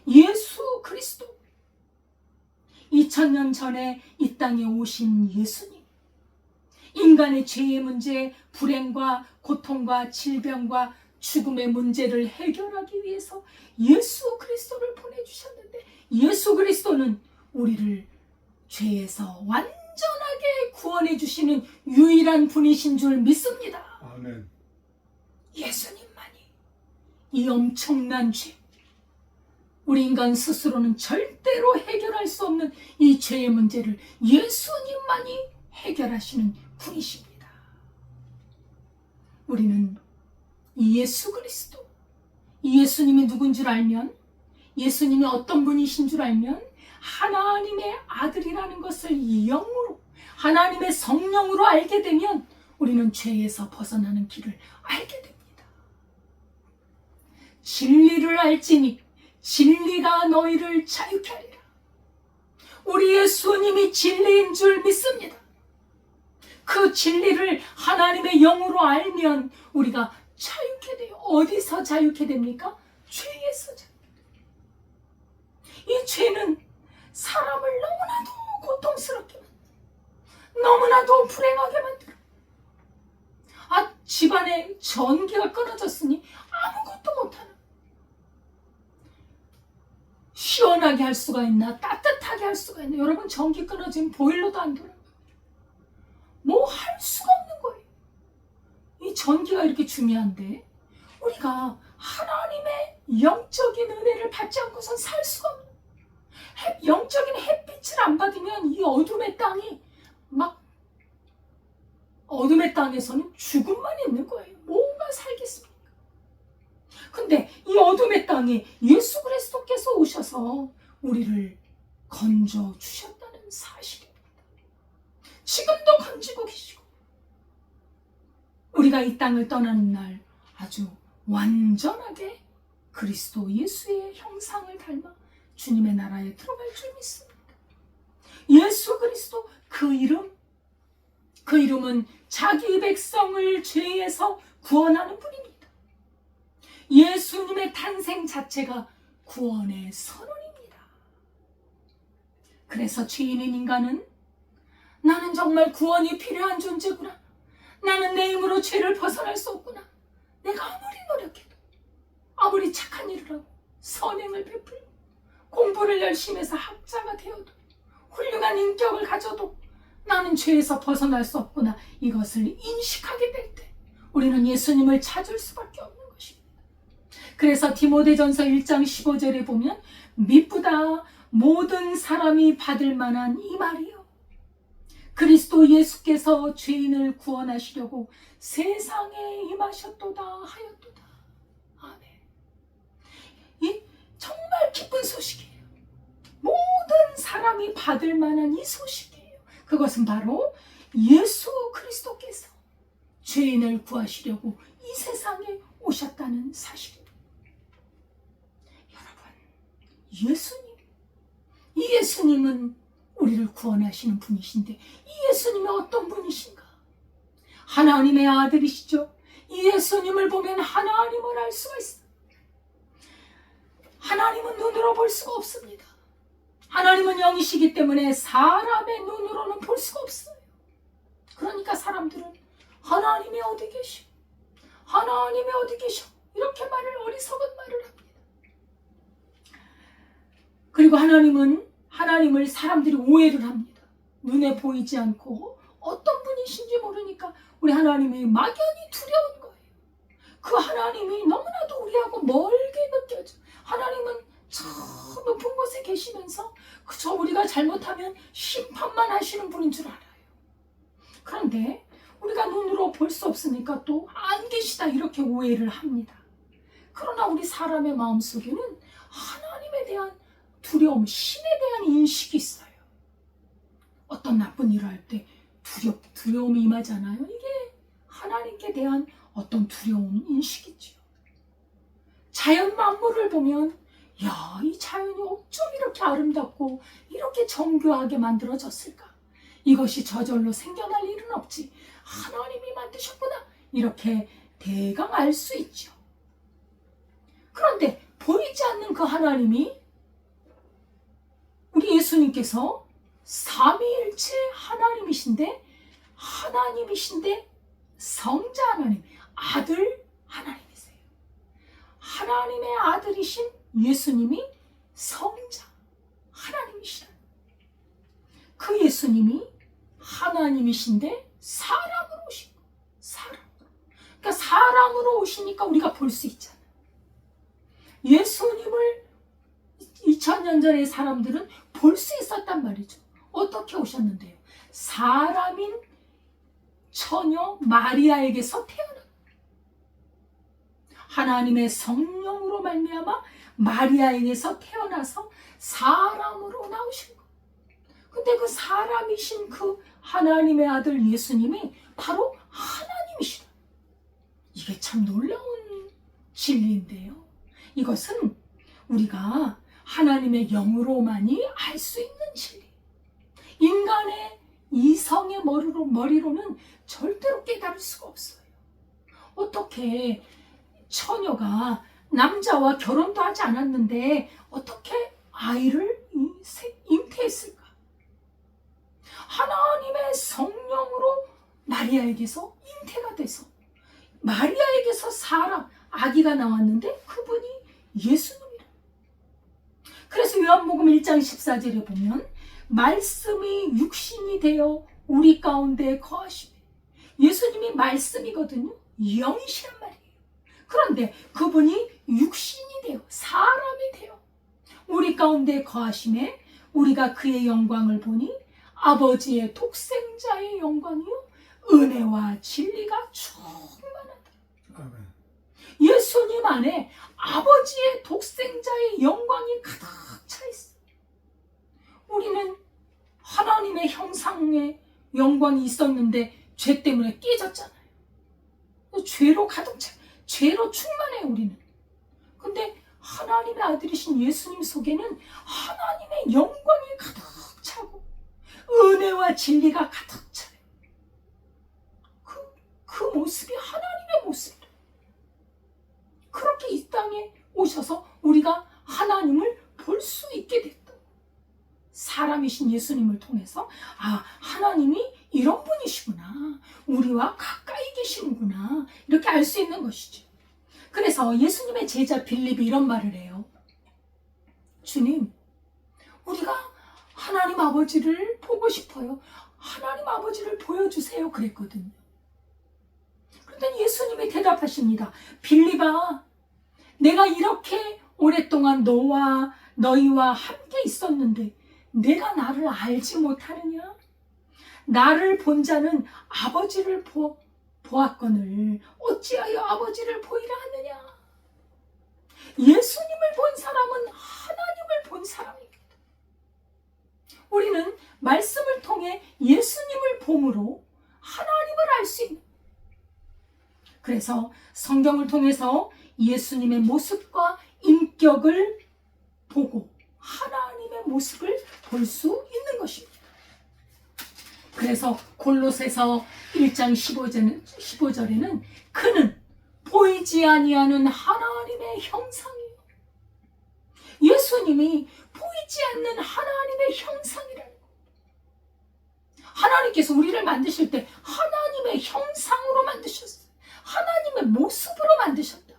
예수 그리스도. 2000년 전에 이 땅에 오신 예수님. 인간의 죄의 문제, 불행과 고통과 질병과 죽음의 문제를 해결하기 위해서 예수 그리스도를 보내주셨는데 예수 그리스도는 우리를 죄에서 완전하게 구원해 주시는 유일한 분이신 줄 믿습니다. 아멘. 이 엄청난 죄, 우리 인간 스스로는 절대로 해결할 수 없는 이 죄의 문제를 예수님만이 해결하시는 분이십니다. 우리는 이 예수 그리스도, 이 예수님이 누군 줄 알면, 예수님이 어떤 분이신 줄 알면 하나님의 아들이라는 것을 영으로, 하나님의 성령으로 알게 되면 우리는 죄에서 벗어나는 길을 알게 됩니다. 진리를 알지니 진리가 너희를 자유케 하리라. 우리 예수님이 진리인 줄 믿습니다. 그 진리를 하나님의 영으로 알면 우리가 자유케 돼요. 어디서 자유케 됩니까? 죄에서 자유케 돼요. 이 죄는 사람을 너무나도 고통스럽게 만들어, 너무나도 불행하게 만들어. 집안에 전기가 끊어졌으니 아무것도 못하는, 시원하게 할 수가 있나, 따뜻하게 할 수가 있나. 여러분, 전기 끊어지면 보일러도 안 돌아요. 뭐 할 수가 없는 거예요. 이 전기가 이렇게 중요한데 우리가 하나님의 영적인 은혜를 받지 않고선 살 수가 없는, 영적인 햇빛을 안 받으면 이 어둠의 땅이 막, 어둠의 땅에서는 죽음만 있는 거예요. 뭐가 살겠습니까? 근데 이 어둠의 땅에 예수 그리스도께서 오셔서 우리를 건져 주셨다는 사실입니다. 지금도 건지고 계시고, 우리가 이 땅을 떠나는 날 아주 완전하게 그리스도 예수의 형상을 닮아 주님의 나라에 들어갈 줄 믿습니다. 예수 그리스도, 그 이름은 자기 백성을 죄에서 구원하는 분입니다. 예수님의 탄생 자체가 구원의 선언입니다. 그래서 죄인인 인간은, 나는 정말 구원이 필요한 존재구나, 나는 내 힘으로 죄를 벗어날 수 없구나, 내가 아무리 노력해도, 아무리 착한 일을 하고 선행을 베풀고 공부를 열심히 해서 학자가 되어도, 훌륭한 인격을 가져도 나는 죄에서 벗어날 수 없구나, 이것을 인식하게 될 때 우리는 예수님을 찾을 수밖에 없는 것입니다. 그래서 디모데전서 1장 15절에 보면, 미쁘다 모든 사람이 받을 만한 이 말이요, 그리스도 예수께서 죄인을 구원하시려고 세상에 임하셨도다 하였도다. 아멘. 이 정말 기쁜 소식이에요. 모든 사람이 받을 만한 이 소식이에요. 그것은 바로 예수 그리스도께서 죄인을 구하시려고 이 세상에 오셨다는 사실입니다. 여러분, 이 예수님은 우리를 구원하시는 분이신데, 이 예수님이 어떤 분이신가? 하나님의 아들이시죠. 이 예수님을 보면 하나님을 알 수가 있어요. 하나님은 눈으로 볼 수가 없습니다. 하나님은 영이시기 때문에 사람의 눈으로는 볼 수가 없어요. 그러니까 사람들은 하나님이 어디 계셔? 하나님이 어디 계셔? 이렇게 어리석은 말을 합니다. 그리고 하나님을 사람들이 오해를 합니다. 눈에 보이지 않고 어떤 분이신지 모르니까 우리 하나님이 막연히 두려운 거예요. 그 하나님이 너무나도 우리하고 멀게 느껴져. 하나님은 저 높은 곳에 계시면서 그저 우리가 잘못하면 심판만 하시는 분인 줄 알아요. 그런데 우리가 눈으로 볼 수 없으니까 또 안 계시다, 이렇게 오해를 합니다. 그러나 우리 사람의 마음속에는 하나님에 대한 두려움, 신에 대한 인식이 있어요. 어떤 나쁜 일을 할 때 두려움이 임하잖아요. 이게 하나님께 대한 어떤 두려움, 인식이죠. 자연 만물을 보면, 야, 이 자연이 어쩜 이렇게 아름답고 이렇게 정교하게 만들어졌을까? 이것이 저절로 생겨날 일은 없지, 하나님이 만드셨구나, 이렇게 대강 알 수 있죠. 그런데 보이지 않는 그 하나님이, 우리 예수님께서 삼위일체 하나님이신데 성자 하나님, 아들 하나님이세요. 하나님의 아들이신 예수님이 성자 하나님이시다. 그 예수님이 하나님이신데 사람으로 오신 거예요. 그러니까 사람으로 오시니까 우리가 볼 수 있잖아요. 예수님을 2000년 전의 사람들은 볼 수 있었단 말이죠. 어떻게 오셨는데요? 사람인 처녀 마리아에게서 태어난 하나님의 성령으로 말미암아 마리아에게서 태어나서 사람으로 나오신 것. 근데 그 사람이신 그 하나님의 아들 예수님이 바로 하나님이시다. 이게 참 놀라운 진리인데요. 이것은 우리가 하나님의 영으로만이 알 수 있는 진리. 인간의 이성의 머리로는 절대로 깨달을 수가 없어요. 어떻게 처녀가 남자와 결혼도 하지 않았는데 어떻게 아이를 잉태했을까? 하나님의 성령으로 마리아에게서 잉태가 돼서 마리아에게서 사람, 아기가 나왔는데 그분이 예수님이라. 그래서 요한복음 1장 14절에 보면 말씀이 육신이 되어 우리 가운데 거하시며, 예수님이 말씀이거든요. 영이시란 말이에요. 그런데 그분이 육신이 되어 사람이 되어 우리 가운데 거하심에 우리가 그의 영광을 보니 아버지의 독생자의 영광이요 은혜와 진리가 충만하다. 아멘. 예수님 안에 아버지의 독생자의 영광이 가득 차 있어요. 우리는 하나님의 형상의 영광이 있었는데 죄 때문에 깨졌잖아요. 죄로 가득 차, 죄로 충만해 우리는. 근데 하나님의 아들이신 예수님 속에는 하나님의 영광이 가득 차고 은혜와 진리가 가득 차요. 그 모습이 하나님의 모습이에요. 그렇게 이 땅에 오셔서 우리가 하나님을 볼 수 있게 됐다. 사람이신 예수님을 통해서 하나님이 이런 분이시구나, 우리와 가까이 계시는구나, 이렇게 알 수 있는 것이죠. 그래서 예수님의 제자 빌립이 이런 말을 해요. 주님, 우리가 하나님 아버지를 보고 싶어요. 하나님 아버지를 보여주세요. 그랬거든요. 그런데 예수님이 대답하십니다. 빌립아, 내가 이렇게 오랫동안 너희와 함께 있었는데 내가 나를 알지 못하느냐? 나를 본 자는 아버지를 보았거늘 어찌하여 아버지를 보이라 하느냐? 예수님을 본 사람은 하나님을 본 사람입니다. 우리는 말씀을 통해 예수님을 봄으로 하나님을 알 수 있는, 그래서 성경을 통해서 예수님의 모습과 인격을 보고 하나님의 모습을 볼 수 있는 것입니다. 그래서 골로새서 1장 15절에는 그는 보이지 아니하는 하나님의 형상이요. 예수님이 보이지 않는 하나님의 형상이라는 것. 하나님께서 우리를 만드실 때 하나님의 형상으로 만드셨어요. 하나님의 모습으로 만드셨다.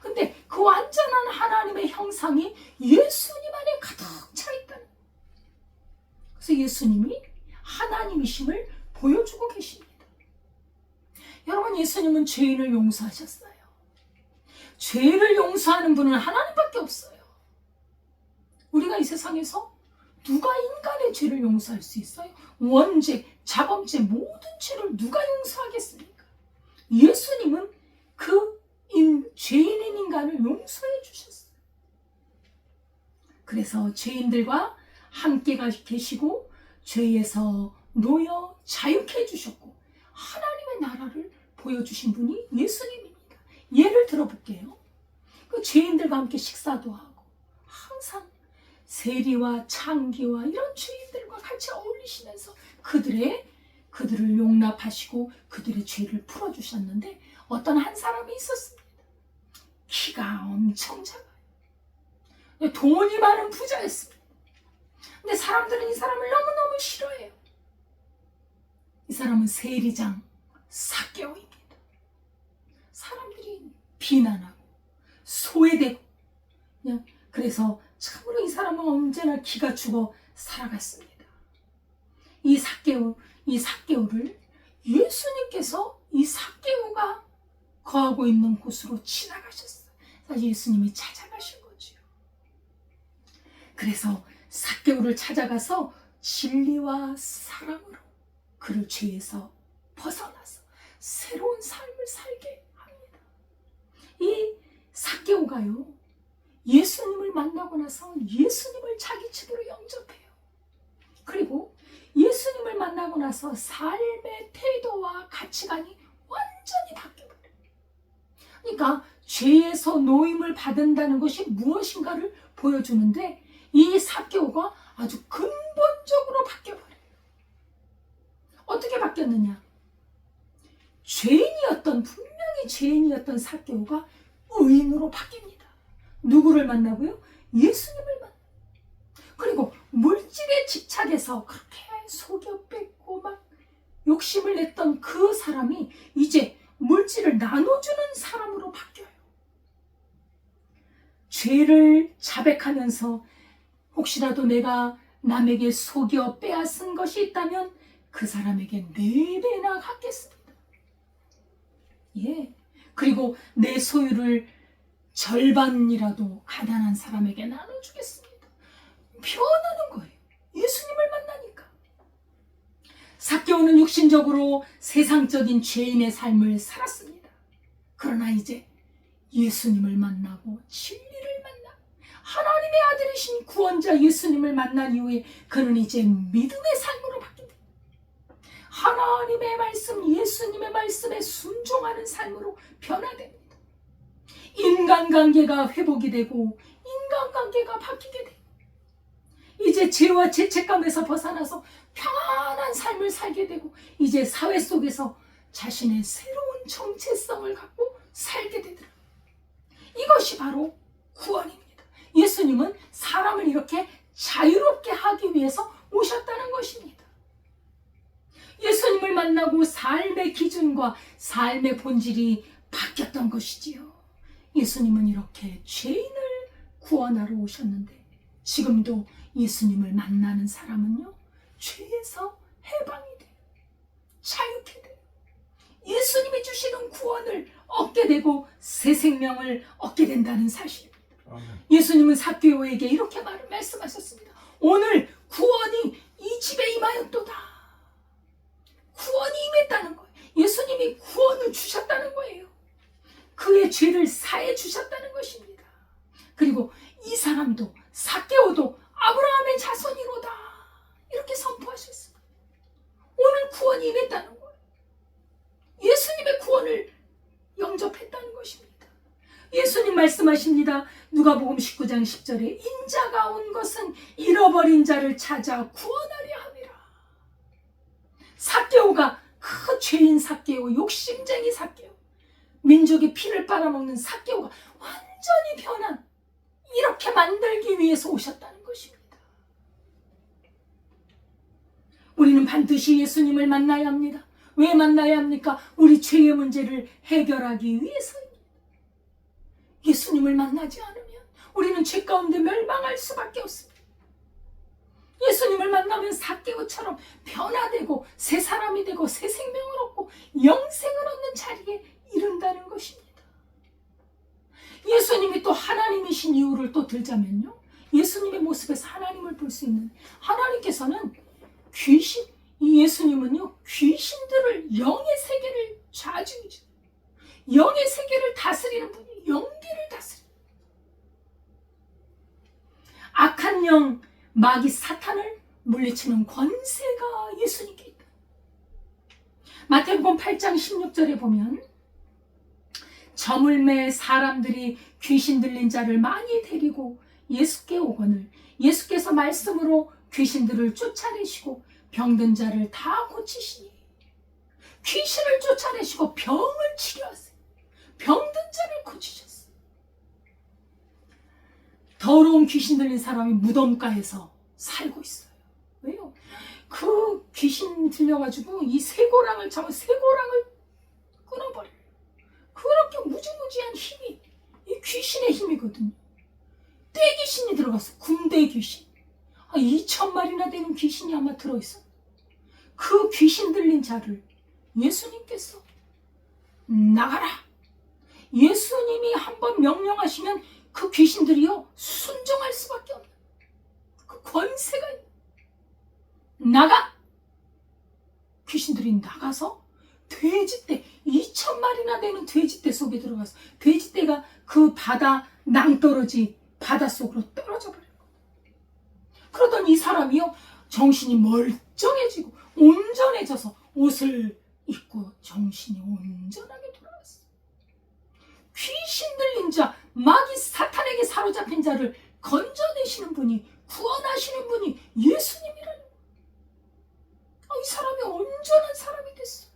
근데 그 완전한 하나님의 형상이 예수님 안에 가득 차 있다는 거예요. 그래서 예수님이 하나님이심을 보여주고 계십니다. 여러분, 예수님은 죄인을 용서하셨어요. 죄를 용서하는 분은 하나님밖에 없어요. 우리가 이 세상에서 누가 인간의 죄를 용서할 수 있어요? 원죄, 자범죄, 모든 죄를 누가 용서하겠습니까? 예수님은 그 죄인인 인간을 용서해 주셨어요. 그래서 죄인들과 함께 계시고 죄에서 놓여 자유케 해주셨고 하나님의 나라를 보여주신 분이 예수님입니다. 예를 들어볼게요. 그 죄인들과 함께 식사도 하고 항상 세리와 창기와 이런 죄인들과 같이 어울리시면서 그들을 용납하시고 그들의 죄를 풀어주셨는데 어떤 한 사람이 있었습니다. 키가 엄청 작아요. 돈이 많은 부자였습니다. 근데 사람들은 이 사람을 너무너무 싫어해요. 이 사람은 세리장 삭개오입니다. 사람들이 비난하고 소외되고 그래서 참으로 이 사람은 언제나 기가 죽어 살아갔습니다. 이 삭개오를 예수님께서 이 삭개오가 거하고 있는 곳으로 지나가셨어요. 예수님이 찾아가신 거죠. 그래서 삭개오를 찾아가서 진리와 사랑으로 그를 죄에서 벗어나서 새로운 삶을 살게 합니다. 이 삭개오가요, 예수님을 만나고 나서 예수님을 자기 집으로 영접해요. 그리고 예수님을 만나고 나서 삶의 태도와 가치관이 완전히 바뀌어버려요. 그러니까 죄에서 노임을 받는다는 것이 무엇인가를 보여주는데 이 삭개오가 아주 근본적으로 바뀌어버려요. 어떻게 바뀌었느냐? 분명히 죄인이었던 삭개오가 의인으로 바뀝니다. 누구를 만나고요? 예수님을 만나. 그리고 물질에 집착해서 그렇게 속여 뺏고 막 욕심을 냈던 그 사람이 이제 물질을 나눠주는 사람으로 바뀌어요. 죄를 자백하면서 혹시라도 내가 남에게 속여 빼앗은 것이 있다면 그 사람에게 4배나 갚겠습니다. 예. 그리고 내 소유를 절반이라도 가난한 사람에게 나눠주겠습니다. 변하는 거예요. 예수님을 만나니까. 삭개오는 육신적으로 세상적인 죄인의 삶을 살았습니다. 그러나 이제 예수님을 만나고 진리를 만나 하나님의 아들이신 구원자 예수님을 만난 이후에 그는 이제 믿음의 삶으로 바뀝니다. 하나님의 말씀, 예수님의 말씀에 순종하는 삶으로 변화됩니다. 인간관계가 회복이 되고 인간관계가 바뀌게 돼요. 이제 죄와 죄책감에서 벗어나서 평안한 삶을 살게 되고 이제 사회 속에서 자신의 새로운 정체성을 갖고 살게 되더라고요. 이것이 바로 구원입니다. 예수님은 사람을 이렇게 자유롭게 하기 위해서 오셨다는 것입니다. 예수님을 만나고 삶의 기준과 삶의 본질이 바뀌었던 것이지요. 예수님은 이렇게 죄인을 구원하러 오셨는데 지금도 예수님을 만나는 사람은요, 죄에서 해방이 돼요. 자유케 돼요. 예수님이 주시는 구원을 얻게 되고 새 생명을 얻게 된다는 사실입니다. 예수님은 삭개오에게 이렇게 말씀하셨습니다. 오늘 구원이 이 집에 임하였도다. 구원이 임했다는 거예요. 예수님이 구원을 주셨다는 거예요. 그의 죄를 사해 주셨다는 것입니다. 그리고 이 사람도 삭개오도 아브라함의 자손이로다 이렇게 선포하셨습니다. 오늘 구원이 임했다는 거예요. 예수님의 구원을 영접했다는 것입니다. 예수님 말씀하십니다. 누가복음 19장 10절에 인자가 온 것은 잃어버린 자를 찾아 구원하려 함이라. 삭개오가 그 죄인 삭개오, 욕심쟁이 삭개오, 민족의 피를 빨아먹는 삭개오가 완전히 변한, 이렇게 만들기 위해서 오셨다는 것입니다. 우리는 반드시 예수님을 만나야 합니다. 왜 만나야 합니까? 우리 죄의 문제를 해결하기 위해서입니다. 예수님을 만나지 않으면 우리는 죄 가운데 멸망할 수밖에 없습니다. 예수님을 만나면 삭개오처럼 변화되고 새 사람이 되고 새 생명을 얻고 영생을 얻는 자리에 이른다는 것입니다. 예수님이 또 하나님이신 이유를 또 들자면요, 예수님의 모습에서 하나님을 볼 수 있는, 하나님께서는 이 예수님은요, 귀신들을, 영의 세계를 좌지우지, 영의 세계를 다스리는 분이, 영계를 다스립니다. 악한 영 마귀 사탄을 물리치는 권세가 예수님께 있다. 마태복음 8장 16절에 보면 저물매 사람들이 귀신 들린 자를 많이 데리고 예수께 오거늘 예수께서 말씀으로 귀신들을 쫓아내시고 병든 자를 다 고치시니, 귀신을 쫓아내시고 병을 치료하세요. 병든 자를 고치셨어요. 더러운 귀신 들린 사람이 무덤가에서 살고 있어요. 왜요? 그 귀신 들려가지고 이 쇠고랑을 끊어버려요. 그렇게 무지무지한 힘이 이 귀신의 힘이거든요. 떼귀신이 들어갔어. 군대 귀신. 2,000마리나 되는 귀신이 아마 들어있어. 그 귀신 들린 자를 예수님께서 나가라, 예수님이 한번 명령하시면 그 귀신들이요 순종할 수밖에 없는 그 권세가 있는 나가! 귀신들이 나가서 돼지떼 2,000마리나 되는 돼지떼 속에 들어가서 돼지떼가 그 바다 낭떠러지 바닷속으로 떨어져 버려요. 그러더니 이 사람이요 정신이 멀쩡해지고 온전해져서 옷을 입고 정신이 온전하게 돌아왔어요. 귀신 들린 자, 마귀 사탄에게 사로잡힌 자를 건져내시는 분이, 구원하시는 분이 예수님이라는 거예요. 이 사람이 온전한 사람이 됐어.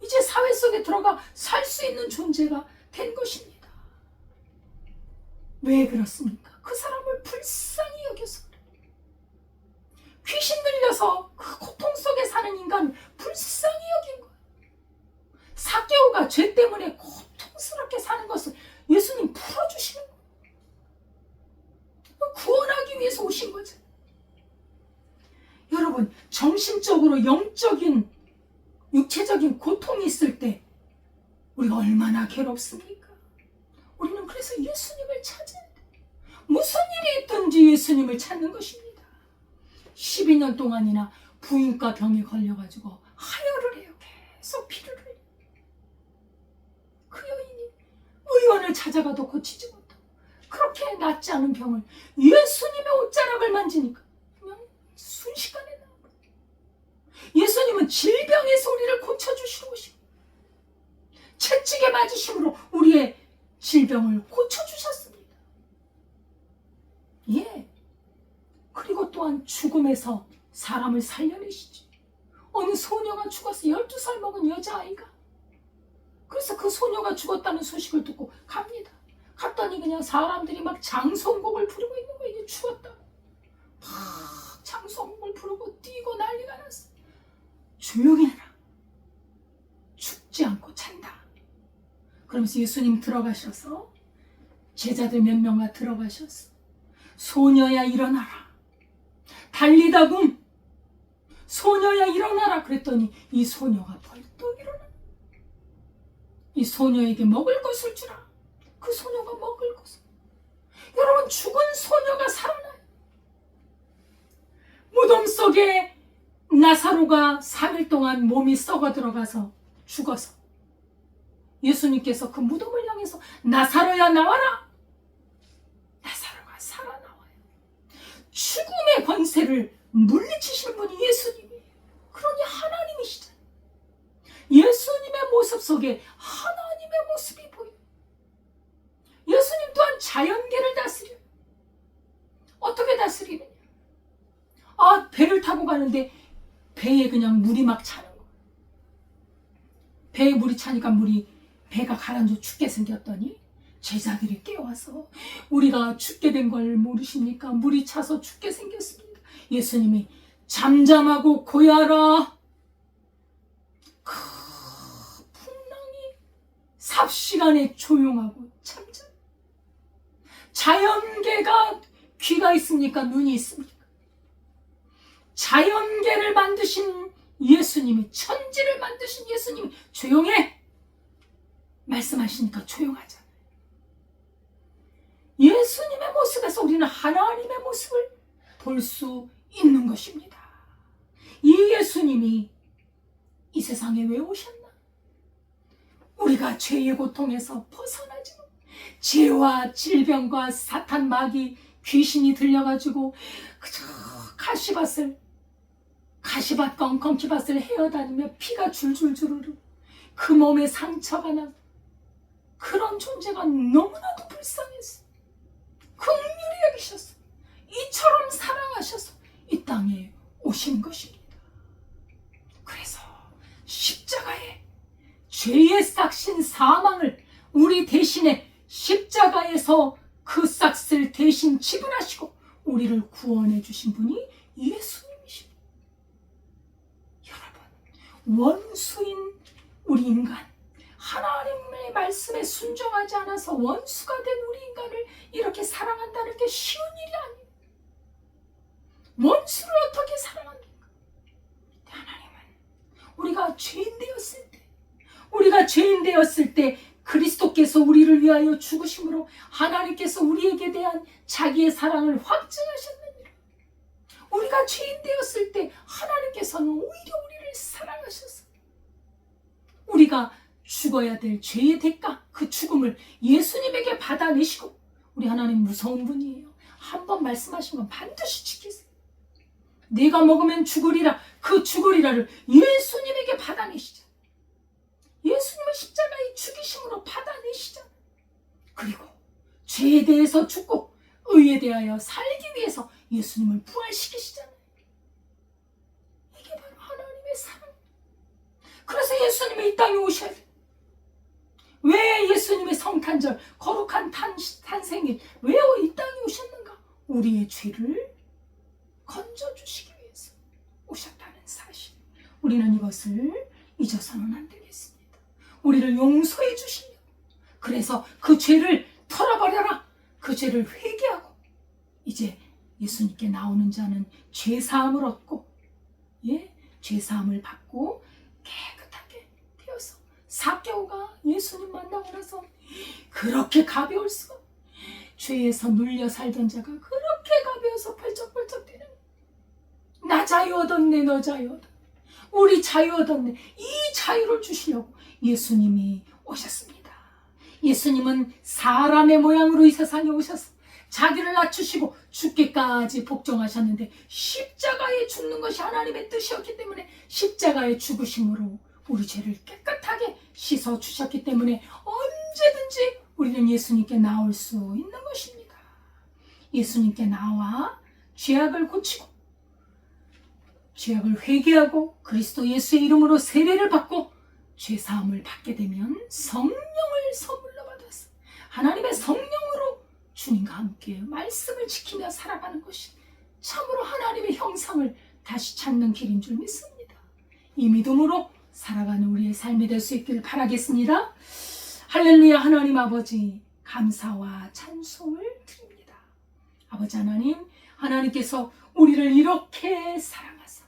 이제 사회 속에 들어가 살 수 있는 존재가 된 것입니다. 왜 그렇습니까? 그 사람을 불쌍히 여겨서 그래요. 귀신 들려서 그 고통 속에 사는 인간을 불쌍히 여긴 거예요. 삭개오가 죄 때문에 고통스럽게 사는 것을 예수님 풀어주시는 거예요. 구원하기 위해서 오신 거죠. 여러분, 정신적으로 영적인 육체적인 고통이 있을 때 우리가 얼마나 괴롭습니까? 우리는 그래서 예수님을 찾아야 돼요. 무슨 일이 있든지 예수님을 찾는 것입니다. 12년 동안이나 부인과 병에 걸려가지고 하혈을 해요. 계속 피를 흘려요. 그 여인이 의원을 찾아가도 고치지 못하고 그렇게 낫지 않은 병을 예수님의 옷자락을 만지니까 그냥 순식간에 나아요. 예수님은 질병에서 우리를 고쳐주시러 오십니다. 채찍에 맞으심으로 우리의 질병을 고쳐주셨습니다. 예. 그리고 또한 죽음에서 사람을 살려내시죠. 어느 소녀가 죽어서 12살 먹은 여자아이가, 그래서 그 소녀가 죽었다는 소식을 듣고 갑니다. 갔더니 그냥 사람들이 막 장송곡을 부르고 있는 거예요. 이제 죽었다고. 막 장송곡을 부르고 뛰고 난리가 났어요. 조용히 해라. 죽지 않고 찬다. 그러면서 예수님 들어가셔서 제자들 몇 명과 들어가셨어. 소녀야 일어나라. 달리다굼. 소녀야 일어나라. 그랬더니 이 소녀가 벌떡 일어나. 이 소녀에게 먹을 것을 주라. 그 소녀가 먹을 것을. 여러분, 죽은 소녀가 살아나요. 무덤 속에 나사로가 3일 동안 몸이 썩어 들어가서 죽어서 예수님께서 그 무덤을 향해서 나사로야 나와라. 나사로가 살아나와요. 죽음의 권세를 물리치시는 분이 예수님이에요. 그러니 하나님이시잖아요. 예수님의 모습 속에 하나님의 모습이 보여요. 예수님 또한 자연계를 다스려요. 어떻게 다스리느냐? 배를 타고 가는데 배에 그냥 물이 막 차는 거예요. 배에 물이 차니까 배가 가라앉아 죽게 생겼더니 제자들이 깨워서 우리가 죽게 된 걸 모르십니까? 물이 차서 죽게 생겼습니다. 예수님이 잠잠하고 고야라. 그 풍랑이 삽시간에 조용하고 잠잠. 자연계가 귀가 있습니까? 눈이 있습니까? 자연계를 만드신 예수님이, 천지를 만드신 예수님이 조용해! 말씀하시니까 조용하잖아요. 예수님의 모습에서 우리는 하나님의 모습을 볼 수 있는 것입니다. 이 예수님이 이 세상에 왜 오셨나? 우리가 죄의 고통에서 벗어나죠. 죄와 질병과 사탄, 마귀, 귀신이 들려가지고 그저 가시밭과 엉겅퀴밭을 헤어다니며 피가 줄줄줄 흐르고 그 몸에 상처가 나고 그런 존재가 너무나도 불쌍했어. 긍휼히 여기셔서 이처럼 사랑하셔서 이 땅에 오신 것입니다. 그래서 십자가에 죄의 싹신 사망을 우리 대신에 십자가에서 그 싹을 대신 지불하시고 우리를 구원해 주신 분이 예수님이십니다. 여러분, 원수인 우리 인간, 하나님의 말씀에 순종하지 않아서 원수가 된 우리 인간을 이렇게 사랑한다는 게 쉬운 일이 아니에요. 원수를 어떻게 사랑합니까? 하나님은 우리가 죄인 되었을 때 그 그리스도께서 우리를 위하여 죽으심으로 하나님께서 우리에게 대한 자기의 사랑을 확증하셨느니라. 우리가 죄인 되었을 때 하나님께서는 오히려 우리를 사랑하셨어요. 우리가 죽어야 될 죄의 대가, 그 죽음을 예수님에게 받아내시고, 우리 하나님 무서운 분이에요. 한 번 말씀하신 건 반드시 지키세요. 내가 먹으면 죽으리라, 그 죽으리라를 예수님에게 받아내시죠. 예수님은 십자가의 죽이심으로 받아내시죠. 그리고 죄에 대해서 죽고 의에 대하여 살기 위해서 예수님을 부활시키시잖아요. 이게 바로 하나님의 사랑. 그래서 예수님이 이 땅에 오셔야 돼요. 왜 예수님의 성탄절, 거룩한 탄생일, 왜 이 땅에 오셨는가? 우리의 죄를 건져주시기 위해서 오셨다는 사실. 우리는 이것을 잊어서는 안 되겠습니다. 우리를 용서해 주시려. 그래서 그 죄를 털어버려라. 그 죄를 회개하고 이제 예수님께 나오는 자는 죄사함을 얻고, 죄사함을 받고 깨끗하게 되어서, 삭개오가 예수님 만나고 나서 그렇게 가벼울 수가, 죄에서 눌려 살던 자가 그렇게 가벼워서 펄쩍펄쩍 뛰는, 나 자유 얻었네, 너 자유 얻었네, 우리 자유 얻었네. 이 자유를 주시려고 예수님이 오셨습니다. 예수님은 사람의 모양으로 이 세상에 오셔서 자기를 낮추시고 죽기까지 복종하셨는데, 십자가에 죽는 것이 하나님의 뜻이었기 때문에 십자가에 죽으심으로 우리 죄를 깨끗하게 씻어 주셨기 때문에 언제든지 우리는 예수님께 나올 수 있는 것입니다. 예수님께 나와 죄악을 고치고 죄악을 회개하고 그리스도 예수의 이름으로 세례를 받고 죄사함을 받게 되면 성령을 선물로 받아서 하나님의 성령으로 주님과 함께 말씀을 지키며 살아가는 것이 참으로 하나님의 형상을 다시 찾는 길인 줄 믿습니다. 이 믿음으로 살아가는 우리의 삶이 될 수 있기를 바라겠습니다. 할렐루야. 하나님 아버지, 감사와 찬송을 드립니다. 아버지 하나님, 하나님께서 우리를 이렇게 사랑하사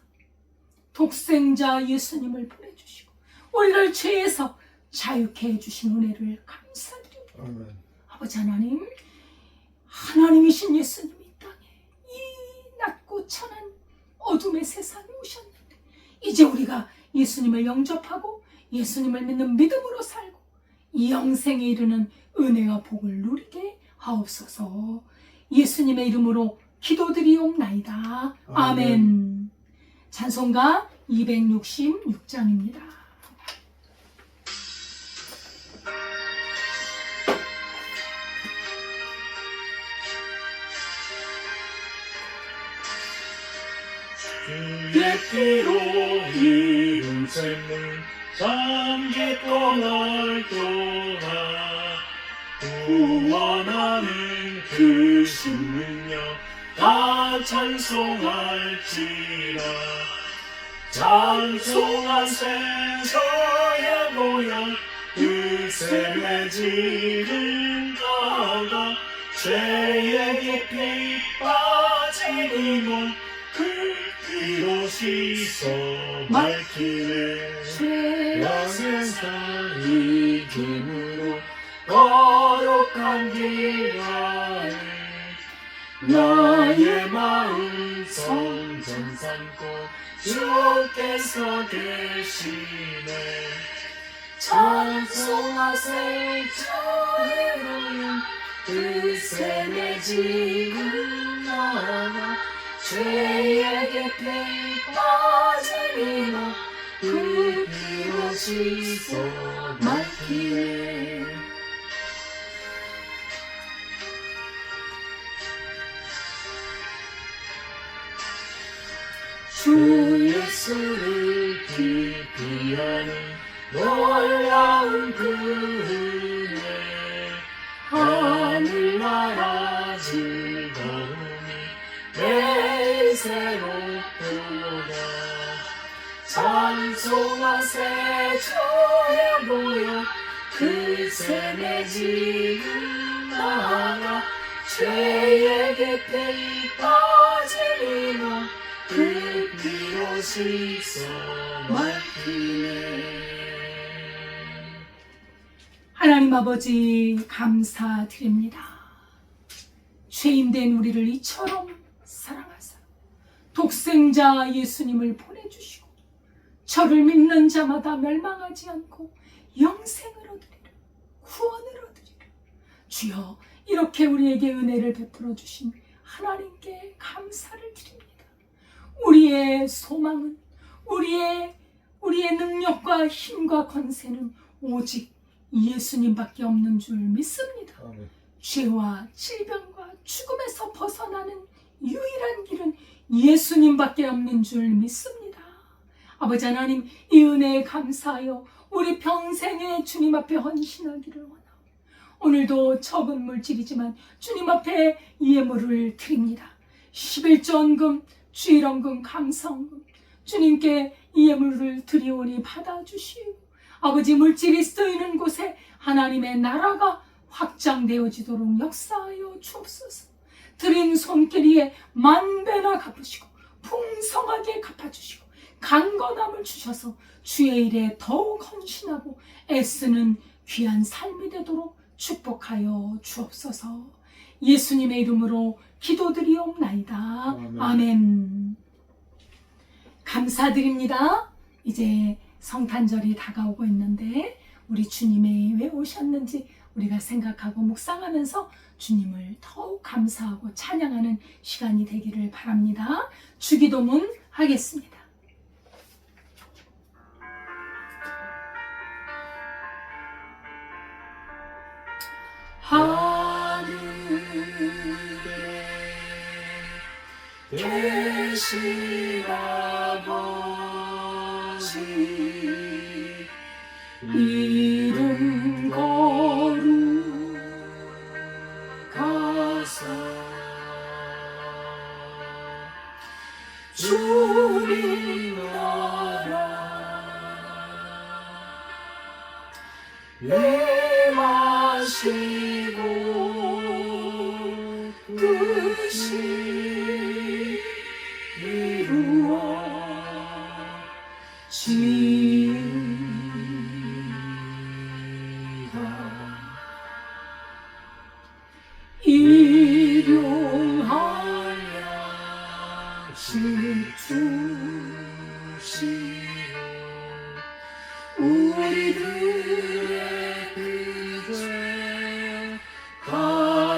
독생자 예수님을 보내주시고 우리를 죄에서 자유케 해주신 은혜를 감사드립니다. 아멘. 아버지 하나님, 하나님이신 예수님이 이 땅에 이 낮고 천한 어둠의 세상에 오셨는데, 이제 우리가 예수님을 영접하고 예수님을 믿는 믿음으로 살고 이 영생에 이르는 은혜와 복을 누리게 하옵소서. 예수님의 이름으로 기도드리옵나이다. 아멘. 찬송가 266장입니다. 주의 피로 이룬 샘물 잠기 떠날 동안 구원하는 그 신능력 다 찬송할지라. 찬송하세 저의 모양 그 샘의 지름 가가 죄의 깊이 빠진 이몸 그 피로 씻어 밝히네. 영생상 이김으로 거룩한 길 안에 나의 마음 성전 삼고 주께서 계시네. 찬송하세 저의 모양 그 샘의 지금 나가 죄의 깊이 빠진 이몸 그 피로 씻어 밝히네. 주 예수를 깊이 아는 놀라운 그 은혜 하늘나라 즐거움이 매일 새롭구나. 찬송하세 주의 모양 그 샘의 지금 나가 죄의 깊이 빠진 이몸 그 피로 씻어 밝히네. 하나님 아버지 감사드립니다. 죄인된 우리를 이처럼 사랑하사 독생자 예수님을 보내주시고 저를 믿는 자마다 멸망하지 않고 영생을 얻으리라, 구원을 얻으리라. 주여, 이렇게 우리에게 은혜를 베풀어 주신 하나님께 감사를 드립니다. 우리의 소망은, 우리의 능력과 힘과 권세는 오직 예수님밖에 없는 줄 믿습니다. 아멘. 죄와 질병과 죽음에서 벗어나는 유일한 길은 예수님밖에 없는 줄 믿습니다. 아버지 하나님, 이 은혜에 감사하여 우리 평생에 주님 앞에 헌신하기를 원하오. 오늘도 적은 물질이지만 주님 앞에 예물을 드립니다. 11조원금, 주일원금, 감사원금 주님께 이 예물을 드리오니 받아주시오. 아버지, 물질이 쓰이는 곳에 하나님의 나라가 확장되어지도록 역사하여 주옵소서. 드린 손길이에 만배나 갚으시고 풍성하게 갚아주시고 강건함을 주셔서 주의 일에 더욱 헌신하고 애쓰는 귀한 삶이 되도록 축복하여 주옵소서. 예수님의 이름으로 기도드리옵나이다. 아멘. 아멘. 감사드립니다. 이제 성탄절이 다가오고 있는데 우리 주님이 왜 오셨는지 우리가 생각하고 묵상하면서 주님을 더욱 감사하고 찬양하는 시간이 되기를 바랍니다. 주기도문 하겠습니다. 하늘에 계신 아버지, 이름 거룩하사 주님 나라 행하시고 뜻이 이루어지이다. 일용할 양식 주시오. 우리들의 그죄 다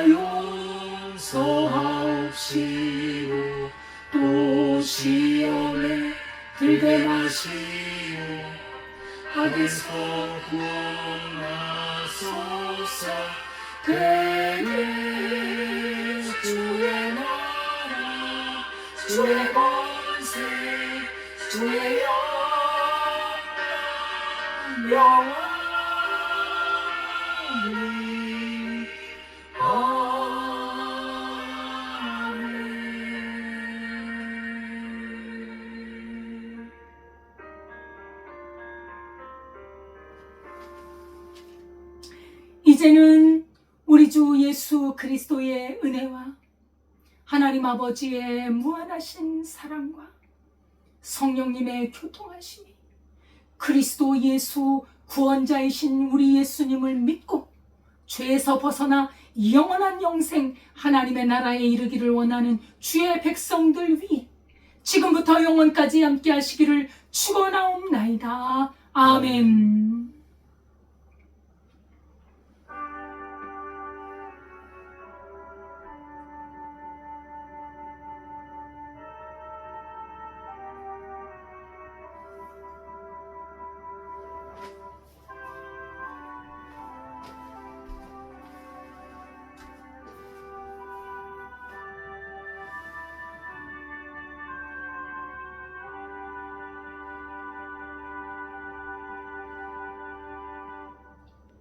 용서하옵시고 또 시험에 들게 마시오. 악에서 구원하소서. 대개 주의 나라 주의 권세 주의 영원히 아멘. 이제는 우리 주 예수 그리스도의 은혜와 하나님 아버지의 무한하신 사랑과 성령님의 교통하심이 그리스도 예수 구원자이신 우리 예수님을 믿고 죄에서 벗어나 영원한 영생 하나님의 나라에 이르기를 원하는 주의 백성들 위해 지금부터 영원까지 함께 하시기를 축원하옵나이다. 아멘.